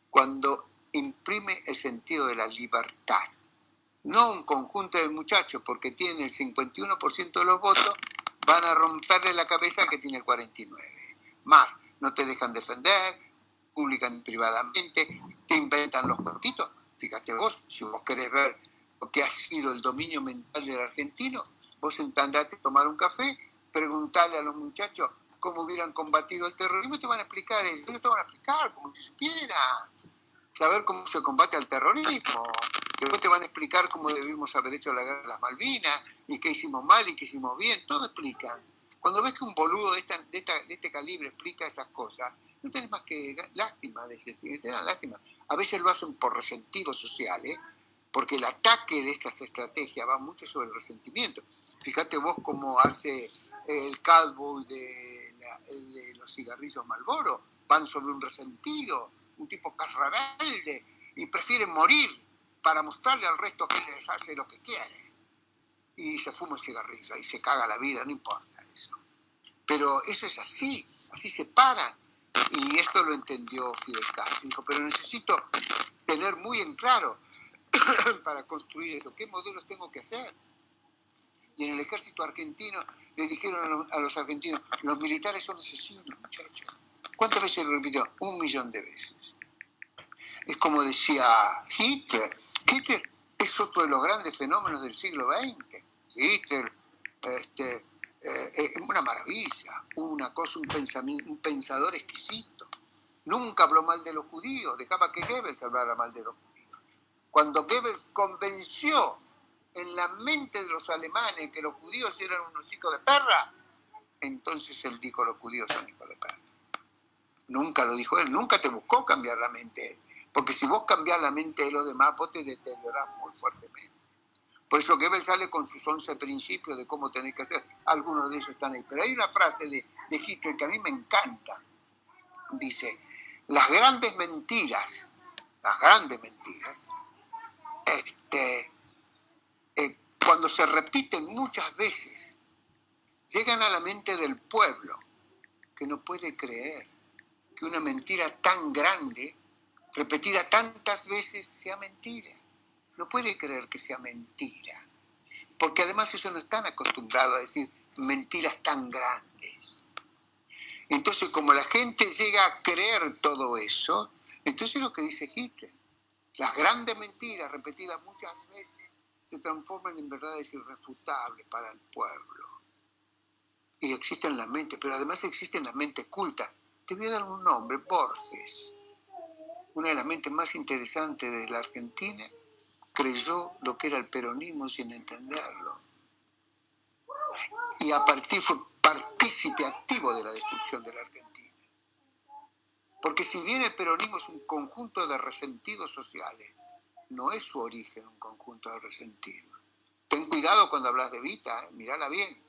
cuando imprime el sentido de la libertad. No un conjunto de muchachos, porque tienen el 51% de los votos, van a romperle la cabeza que tiene el 49%. Más, no te dejan defender, publican privadamente, te inventan los cortitos. Fíjate vos, si vos querés ver lo que ha sido el dominio mental del argentino, vos andate a tomar un café, preguntarle a los muchachos cómo hubieran combatido el terrorismo, te van a explicar, como si supieran, saber cómo se combate al terrorismo. Después te van a explicar cómo debimos haber hecho la guerra de las Malvinas, y qué hicimos mal y qué hicimos bien, todo explican. Cuando ves que un boludo de este calibre explica esas cosas, no tenés más que lástima, te dan lástima. A veces lo hacen por resentidos sociales, porque el ataque de estas estrategias va mucho sobre el resentimiento. Fíjate vos cómo hace el cowboy de los cigarrillos Marlboro, van sobre un resentido, un tipo que es rebelde y prefiere morir para mostrarle al resto que les hace lo que quiere. y se fuma un cigarrillo y se caga la vida, no importa eso. Pero eso es así se paran. Y esto lo entendió Fidel Castro. Dijo, pero necesito tener muy en claro para construir eso, qué modelos tengo que hacer. Y en el ejército argentino le dijeron a los argentinos, los militares son asesinos, muchachos. ¿Cuántas veces lo repitió? 1.000.000 de veces. Es como decía Hitler. Hitler es otro de los grandes fenómenos del siglo XX. Hitler, una maravilla, una cosa, un pensador exquisito. Nunca habló mal de los judíos, dejaba que Goebbels hablara mal de los judíos. Cuando Goebbels convenció en la mente de los alemanes que los judíos eran unos hijos de perra, entonces él dijo, los judíos son hijos de perra. Nunca lo dijo él, nunca te buscó cambiar la mente él, porque si vos cambiás la mente de los demás, vos te deteriorás muy fuertemente. Por eso Goebbels sale con sus 11 principios de cómo tenés que hacer. Algunos de ellos están ahí. Pero hay una frase de Hitler que a mí me encanta. Dice, las grandes mentiras, cuando se repiten muchas veces, llegan a la mente del pueblo, que no puede creer que una mentira tan grande, repetida tantas veces, sea mentira. No puede creer que sea mentira, porque además ellos no están acostumbrados a decir mentiras tan grandes. Entonces, como la gente llega a creer todo eso, entonces lo que dice Hitler, las grandes mentiras repetidas muchas veces se transforman en verdades irrefutables para el pueblo. Y existen en la mente, pero además existen las mentes cultas. Te voy a dar un nombre, Borges, una de las mentes más interesantes de la Argentina, creyó lo que era el peronismo sin entenderlo. Y a partir fue partícipe activo de la destrucción de la Argentina. Porque si bien el peronismo es un conjunto de resentidos sociales, no es su origen un conjunto de resentidos. Ten cuidado cuando hablas de Evita, mírala bien.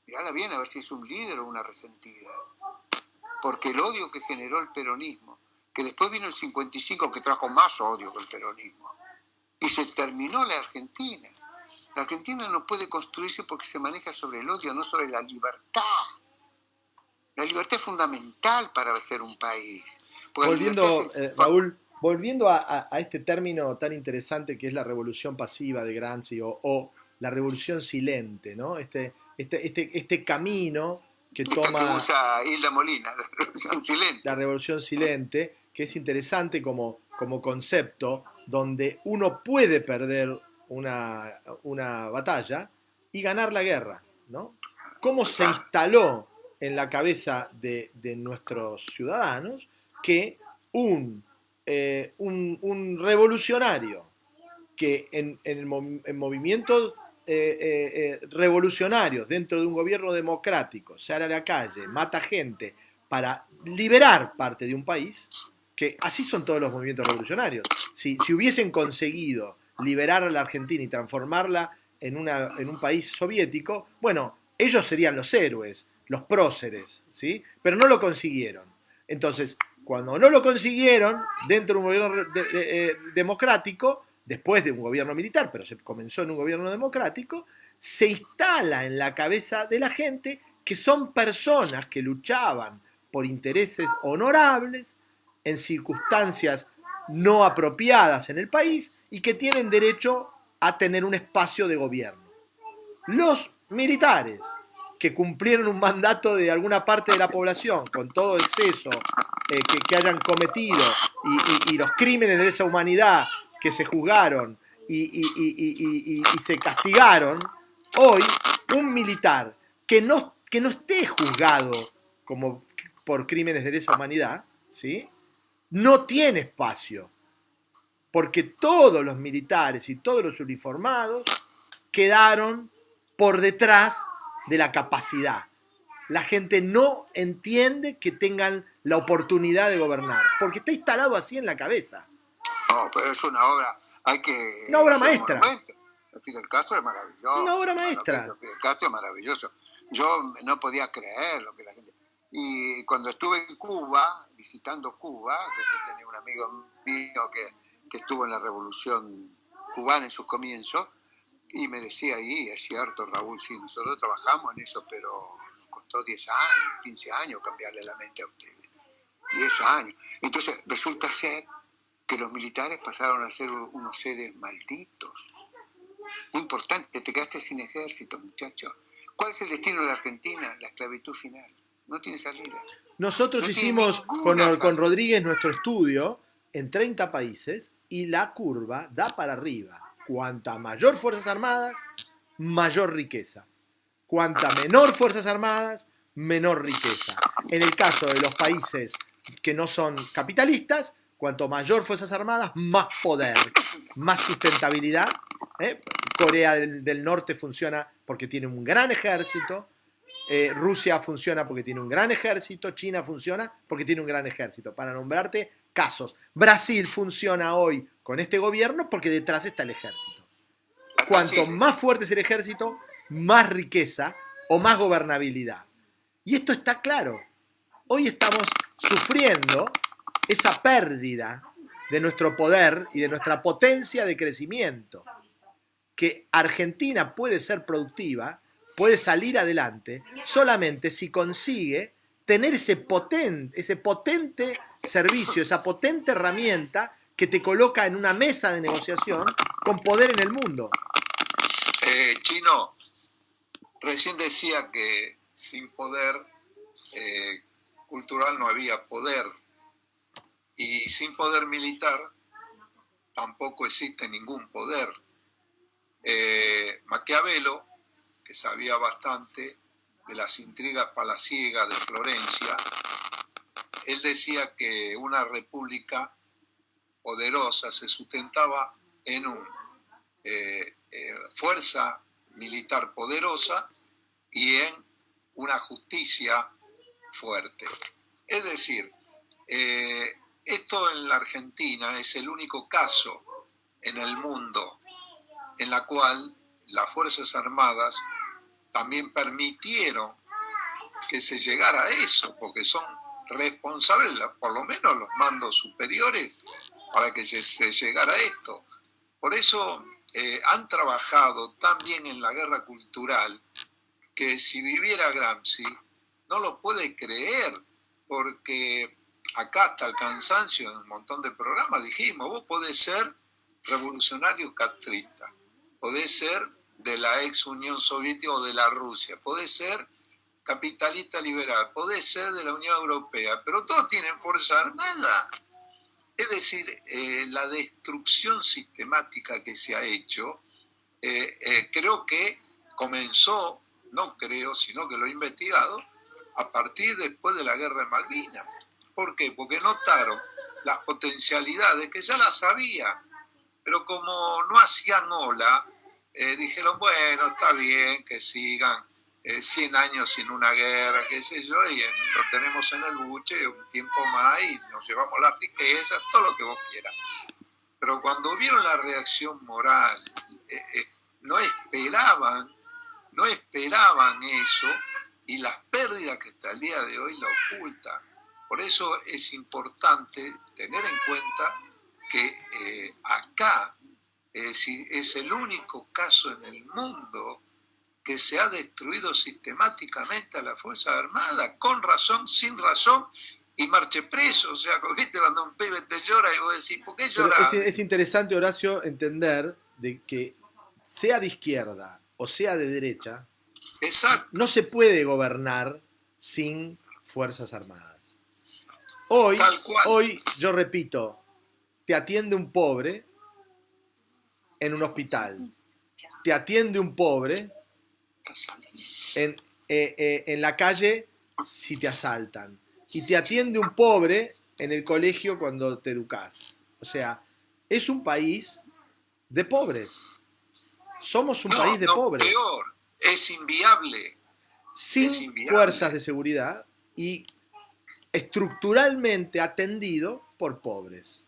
Mírala bien a ver si es un líder o una resentida. Porque el odio que generó el peronismo, que después vino el 55 que trajo más odio que el peronismo, y se terminó la Argentina. La Argentina no puede construirse porque se maneja sobre el odio, no sobre la libertad. La libertad es fundamental para ser un país. Volviendo, Raúl, volviendo a este término tan interesante que es la revolución pasiva de Gramsci o la revolución silente, ¿no? Este camino que toma... que usa Hilda Molina, la revolución silente. La revolución silente, que es interesante como concepto, donde uno puede perder una batalla y ganar la guerra, ¿no? ¿Cómo se instaló en la cabeza de nuestros ciudadanos que un revolucionario que en movimientos revolucionarios dentro de un gobierno democrático sale a la calle, mata gente para liberar parte de un país, que así son todos los movimientos revolucionarios? Si hubiesen conseguido liberar a la Argentina y transformarla en un país soviético, bueno, ellos serían los héroes, los próceres, ¿sí? Pero no lo consiguieron. Entonces, cuando no lo consiguieron, dentro de un gobierno democrático, después de un gobierno militar, pero se comenzó en un gobierno democrático, se instala en la cabeza de la gente que son personas que luchaban por intereses honorables, en circunstancias no apropiadas en el país y que tienen derecho a tener un espacio de gobierno. Los militares que cumplieron un mandato de alguna parte de la población con todo exceso que hayan cometido y los crímenes de lesa humanidad que se juzgaron y se castigaron, hoy un militar que no esté juzgado como por crímenes de lesa humanidad, ¿sí?, no tiene espacio, porque todos los militares y todos los uniformados quedaron por detrás de la capacidad. La gente no entiende que tengan la oportunidad de gobernar, porque está instalado así en la cabeza. No, pero es una obra, una obra maestra. Fidel Castro es maravilloso. Una obra maestra. Fidel Castro es maravilloso. Yo no podía creer lo que la gente... Y cuando estuve en Cuba, visitando Cuba, que tenía un amigo mío que estuvo en la Revolución Cubana en sus comienzos, Y me decía ahí, es cierto, Raúl, sí, nosotros trabajamos en eso, pero nos costó 10 años, 15 años cambiarle la mente a ustedes. 10 años. Entonces, resulta ser que los militares pasaron a ser unos seres malditos. Muy importante, te quedaste sin ejército, muchachos. ¿Cuál es el destino de la Argentina? La esclavitud final. No tiene salida. Nosotros No hicimos tiene ninguna con Rodríguez nuestro estudio en 30 países y la curva da para arriba. Cuanta mayor Fuerzas Armadas, mayor riqueza. Cuanta menor Fuerzas Armadas, menor riqueza. En el caso de los países que no son capitalistas, cuanto mayor Fuerzas Armadas, más poder, más sustentabilidad. Corea del Norte funciona porque tiene un gran ejército, Rusia funciona porque tiene un gran ejército, China funciona porque tiene un gran ejército, para nombrarte casos. Brasil funciona hoy con este gobierno porque detrás está el ejército. Cuanto más fuerte es el ejército, más riqueza o más gobernabilidad. Y esto está claro. Hoy estamos sufriendo esa pérdida de nuestro poder y de nuestra potencia de crecimiento. Que Argentina puede ser productiva, puede salir adelante, solamente si consigue tener ese potente servicio, esa potente herramienta que te coloca en una mesa de negociación con poder en el mundo. Chino, recién decía que sin poder cultural no había poder, y sin poder militar tampoco existe ningún poder. Maquiavelo, que sabía bastante de las intrigas palaciegas de Florencia, él decía que una república poderosa se sustentaba en una fuerza militar poderosa y en una justicia fuerte. Es decir, esto en la Argentina es el único caso en el mundo en la cual las Fuerzas Armadas también permitieron que se llegara a eso, porque son responsables, por lo menos los mandos superiores, para que se llegara a esto. Por eso han trabajado tan bien en la guerra cultural que si viviera Gramsci no lo puede creer, porque acá hasta el cansancio en un montón de programas dijimos, vos podés ser revolucionario castrista, podés ser de la ex Unión Soviética o de la Rusia, podés ser capitalista liberal, podés ser de la Unión Europea, pero todos tienen fuerza armada. Es decir, la destrucción sistemática que se ha hecho, creo que comenzó, no creo, sino que lo he investigado, a partir después de la Guerra de Malvinas. ¿Por qué? Porque notaron las potencialidades que ya las sabían, pero como no hacían ola, dijeron, bueno, está bien que sigan 100 años sin una guerra, qué sé yo, y lo tenemos en el buche un tiempo más y nos llevamos las riquezas, todo lo que vos quieras. Pero cuando vieron la reacción moral, no esperaban eso, y las pérdidas que hasta el día de hoy la ocultan. Por eso es importante tener en cuenta que acá es el único caso en el mundo que se ha destruido sistemáticamente a la Fuerza Armada, con razón, sin razón, y marche preso. O sea, ¿viste? Cuando un pibe te llora y vos decís, ¿por qué llorás? Es interesante, Horacio, entender de que sea de izquierda o sea de derecha, exacto, no se puede gobernar sin Fuerzas Armadas. Hoy, yo repito, te atiende un pobre en un hospital, te atiende un pobre en la calle si te asaltan, y te atiende un pobre en el colegio cuando te educás. O sea, es un país de pobres. Somos un país de pobres. Peor, es inviable. Sin fuerzas de seguridad y estructuralmente atendido por pobres.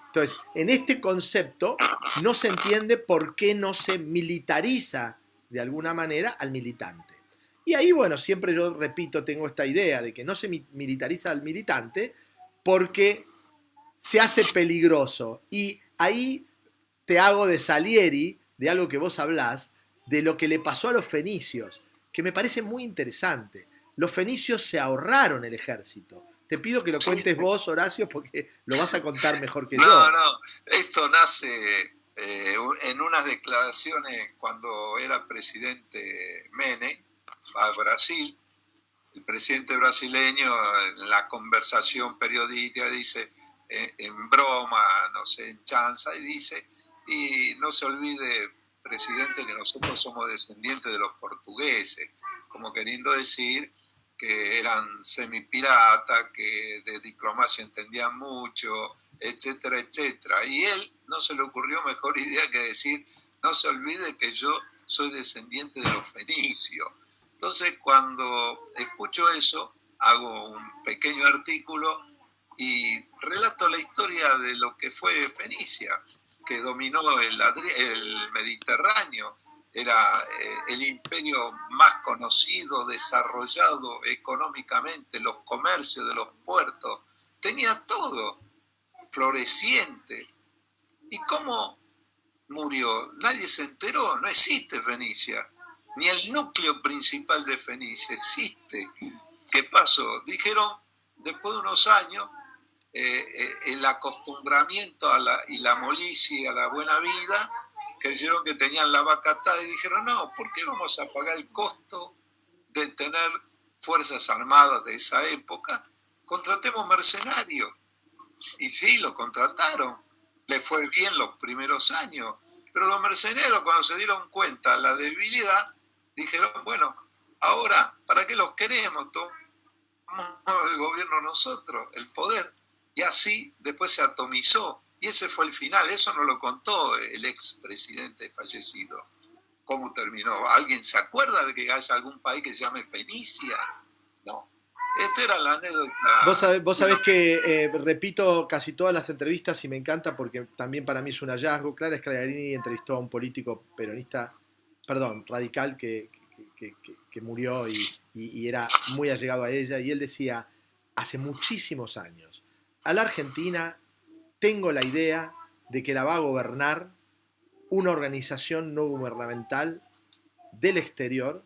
Entonces, en este concepto no se entiende por qué no se militariza de alguna manera al militante. Y ahí, bueno, siempre yo repito, tengo esta idea de que no se militariza al militante porque se hace peligroso. Y ahí te hago de Salieri de algo que vos hablás, de lo que le pasó a los fenicios, que me parece muy interesante. Los fenicios se ahorraron el ejército. Te pido que lo cuentes vos, Horacio, porque lo vas a contar mejor que yo. No, esto nace en unas declaraciones cuando era presidente Menem a Brasil. El presidente brasileño en la conversación periodística dice, en broma, no sé, en chanza, y dice, y no se olvide, presidente, que nosotros somos descendientes de los portugueses, como queriendo decir que eran semipiratas, que de diplomacia entendían mucho, etcétera, etcétera. Y él no se le ocurrió mejor idea que decir, no se olvide que yo soy descendiente de los fenicios. Entonces, cuando escucho eso, hago un pequeño artículo y relato la historia de lo que fue Fenicia, que dominó el Mediterráneo, era el imperio más conocido, desarrollado económicamente, los comercios de los puertos, tenía todo, floreciente. ¿Y cómo murió? Nadie se enteró, no existe Fenicia, ni el núcleo principal de Fenicia existe. ¿Qué pasó? Dijeron, después de unos años, el acostumbramiento y la molicie a la buena vida, creyeron que tenían la vaca atada y dijeron, no, ¿por qué vamos a pagar el costo de tener fuerzas armadas de esa época? Contratemos mercenarios. Y sí, lo contrataron. Le fue bien los primeros años. Pero los mercenarios, cuando se dieron cuenta de la debilidad, dijeron, bueno, ahora, ¿para qué los queremos? Tomamos el gobierno nosotros, el poder. Y así después se atomizó. Y ese fue el final. Eso no lo contó el expresidente fallecido. ¿Cómo terminó? ¿Alguien se acuerda de que haya algún país que se llame Fenicia? No. Esta era la anécdota. Vos sabés que repito casi todas las entrevistas y me encanta porque también para mí es un hallazgo. Clara Scagliarini entrevistó a un político radical que murió y era muy allegado a ella, y él decía, hace muchísimos años, a la Argentina tengo la idea de que la va a gobernar una organización no gubernamental del exterior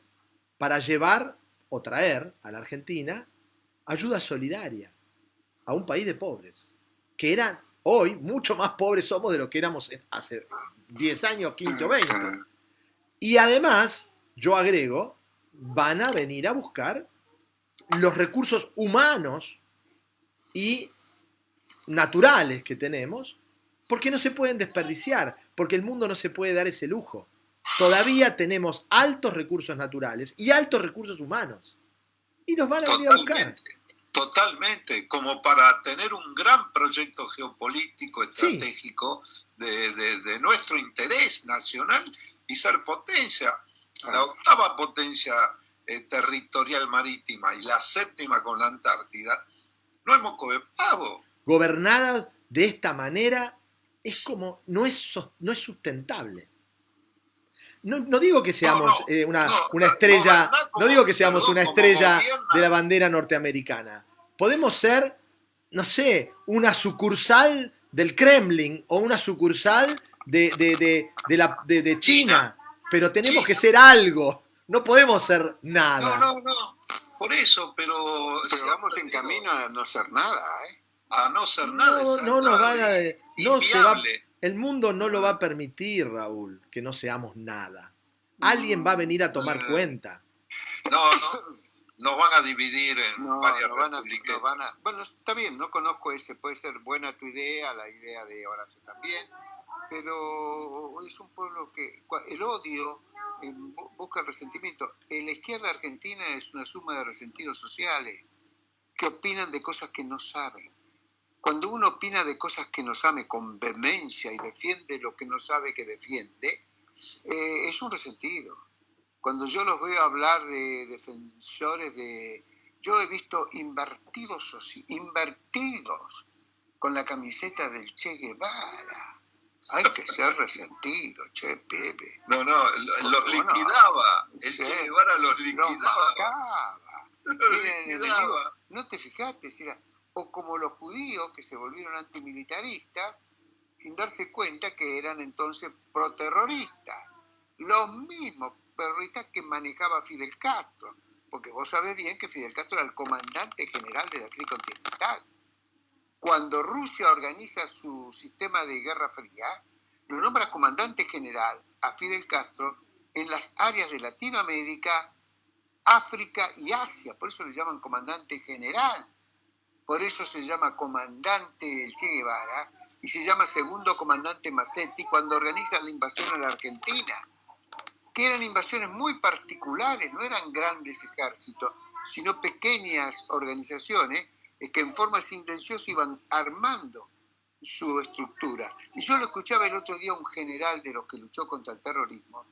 para llevar o traer a la Argentina ayuda solidaria a un país de pobres, que eran hoy mucho más pobres somos de lo que éramos hace 10 años, 15 o 20. Y además, yo agrego, van a venir a buscar los recursos humanos y naturales que tenemos, porque no se pueden desperdiciar, porque el mundo no se puede dar ese lujo. Todavía tenemos altos recursos naturales y altos recursos humanos. Y nos van a venir a buscar. Totalmente, como para tener un gran proyecto geopolítico, estratégico, sí, de nuestro interés nacional y ser potencia. La octava potencia territorial marítima y la séptima con la Antártida, no es moco de pavo. Gobernada de esta manera es como, no es sustentable. No digo que seamos una estrella, no digo que seamos una estrella de la bandera norteamericana. Podemos ser, no sé, una sucursal del Kremlin o una sucursal de China, pero tenemos que ser algo. No podemos ser nada. No. Por eso, pero vamos en camino a no ser nada, ¿eh? A no ser nada. No nos van a... el mundo no lo va a permitir, Raúl, que no seamos nada. Alguien va a venir a tomar cuenta. Nos van a dividir en varias repúblicas. Bueno, está bien, no conozco ese, puede ser buena tu idea, la idea de Horacio también, pero es un pueblo que el odio busca el resentimiento. La izquierda argentina es una suma de resentidos sociales que opinan de cosas que no saben. Cuando uno opina de cosas que no sabe con vehemencia y defiende lo que no sabe que defiende, es un resentido. Cuando yo los veo hablar de defensores de... Yo he visto invertidos con la camiseta del Che Guevara. Hay que ser resentido, Che Pepe. Los liquidaba. El Che Guevara los liquidaba. No te fijaste, o como los judíos que se volvieron antimilitaristas sin darse cuenta que eran entonces proterroristas, los mismos terroristas que manejaba Fidel Castro, porque vos sabés bien que Fidel Castro era el comandante general de la tricontinental. Cuando Rusia organiza su sistema de guerra fría, lo nombra comandante general a Fidel Castro en las áreas de Latinoamérica, África y Asia, por eso le llaman comandante general, por eso se llama comandante Che Guevara y se llama segundo comandante Massetti cuando organiza la invasión a la Argentina, que eran invasiones muy particulares, no eran grandes ejércitos, sino pequeñas organizaciones que en forma silenciosa iban armando su estructura. Y yo lo escuchaba el otro día un general de los que luchó contra el terrorismo,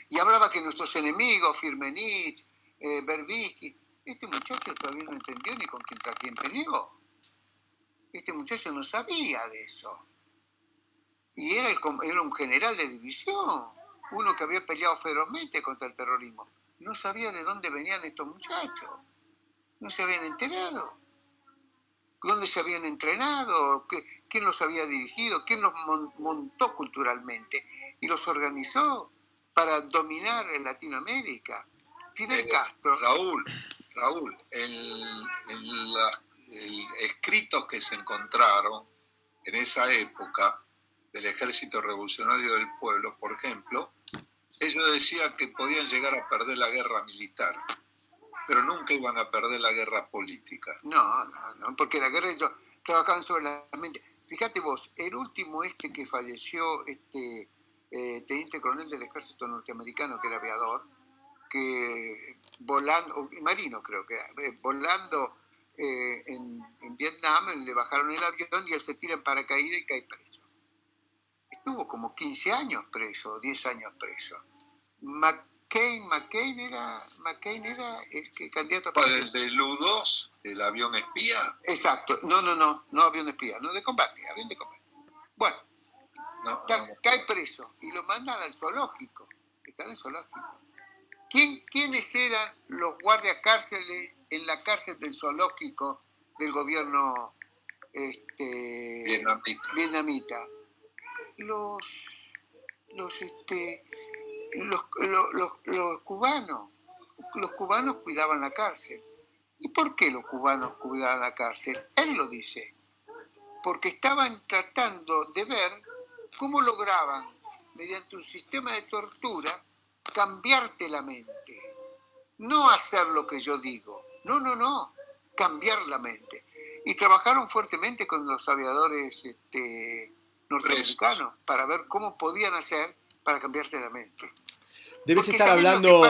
y hablaba que nuestros enemigos, Firmenich, Berbisky, este muchacho todavía no entendió ni contra quién peleó. Este muchacho no sabía de eso. Y era un general de división, uno que había peleado ferozmente contra el terrorismo. No sabía de dónde venían estos muchachos. No se habían enterado. ¿Dónde se habían entrenado? ¿Quién los había dirigido? ¿Quién los montó culturalmente? Y los organizó para dominar en Latinoamérica. Fidel Castro. Raúl, escritos que se encontraron en esa época del Ejército Revolucionario del Pueblo, por ejemplo, ellos decían que podían llegar a perder la guerra militar, pero nunca iban a perder la guerra política. No, porque la guerra ellos trabajaban sobre la mente. Fíjate vos, el último que falleció, teniente coronel del ejército norteamericano, que era aviador, que volando, marino creo que era, volando en Vietnam, le bajaron el avión y él se tira en paracaídas y cae preso. Estuvo como 15 años preso, 10 años preso. McCain era el candidato a ¿El del U-2, el avión espía? Exacto, no avión espía, no de combate, avión de combate. Bueno, cae preso y lo mandan al zoológico, está en el zoológico. ¿Quiénes eran los guardias cárceles en la cárcel del zoológico del gobierno vietnamita? Los cubanos. Los cubanos cuidaban la cárcel. ¿Y por qué los cubanos cuidaban la cárcel? Él lo dice. Porque estaban tratando de ver cómo lograban, mediante un sistema de tortura, cambiarte la mente. No hacer lo que yo digo. No. Cambiar la mente. Y trabajaron fuertemente con los aviadores norteamericanos para ver cómo podían hacer para cambiarte la mente. Debes estar hablando,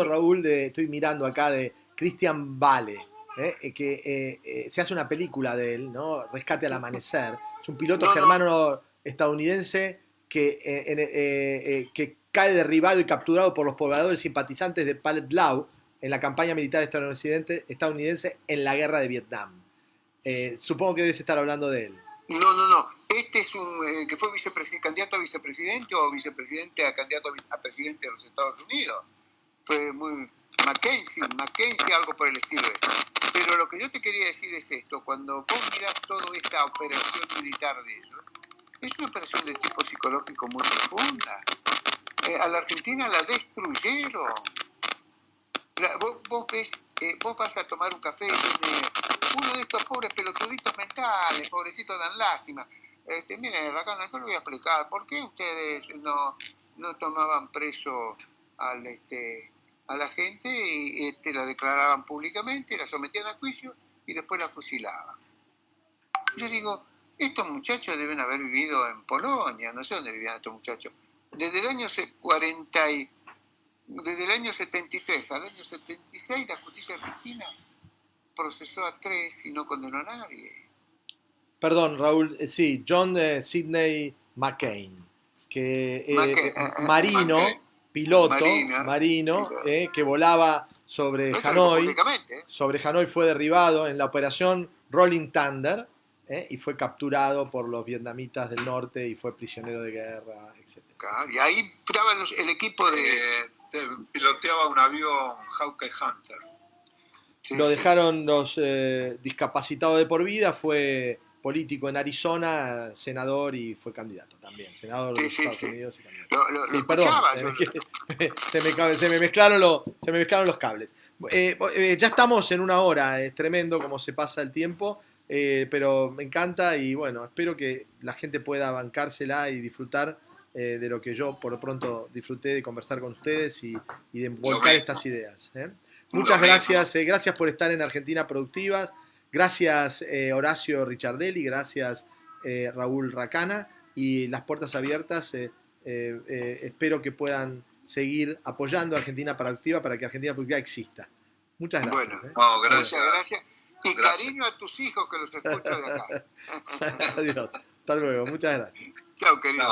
Raúl, estoy mirando acá de Christian Bale, que se hace una película de él, ¿no? Rescate al amanecer. Es un piloto germano estadounidense que cae derribado y capturado por los pobladores simpatizantes de Pathet Lao en la campaña militar estadounidense en la guerra de Vietnam. Supongo que debes estar hablando de él. No. Este es un que fue candidato a vicepresidente o vicepresidente a candidato a presidente de los Estados Unidos. Fue muy Mackenzie, algo por el estilo de esto. Pero lo que yo te quería decir es esto: cuando vos mirás toda esta operación militar de ellos, es una operación de tipo psicológico muy profunda. A la Argentina la destruyeron. Vos vas a tomar un café y tiene uno de estos pobres pelotuditos mentales, pobrecitos, dan lástima. Mire, Racana, yo le voy a explicar por qué ustedes no tomaban preso a la gente y la declaraban públicamente, la sometían a juicio y después la fusilaban. Yo digo, estos muchachos deben haber vivido en Polonia, no sé dónde vivían estos muchachos. Desde el año 73 al año 76 la justicia argentina procesó a 3 y no condenó a nadie. Perdón, Raúl, sí, John Sidney McCain, que marino, piloto, que volaba sobre Hanoi. Sobre Hanoi fue derribado en la operación Rolling Thunder y fue capturado por los vietnamitas del norte y fue prisionero de guerra, etc. Claro, y ahí estaba el equipo piloteaba un avión Hawker Hunter. Lo dejaron los discapacitados de por vida, fue político en Arizona, senador y fue candidato también, senador de Estados Unidos y candidato. Lo Perdón, escuchaba, se me mezclaron los cables. Ya estamos en una hora, es tremendo cómo se pasa el tiempo, pero me encanta y bueno, espero que la gente pueda bancársela y disfrutar de lo que yo por lo pronto disfruté de conversar con ustedes y de volcar estas ideas. Muchas gracias, gracias por estar en Argentina Productivas, gracias Horacio Richardelli, gracias Raúl Rakana, y las puertas abiertas, espero que puedan seguir apoyando a Argentina Productiva para que Argentina Productiva exista. Muchas gracias. Bueno, no, gracias. Y cariño a tus hijos que los escucho de acá. Adiós. Hasta luego. Muchas gracias. Chao, querido.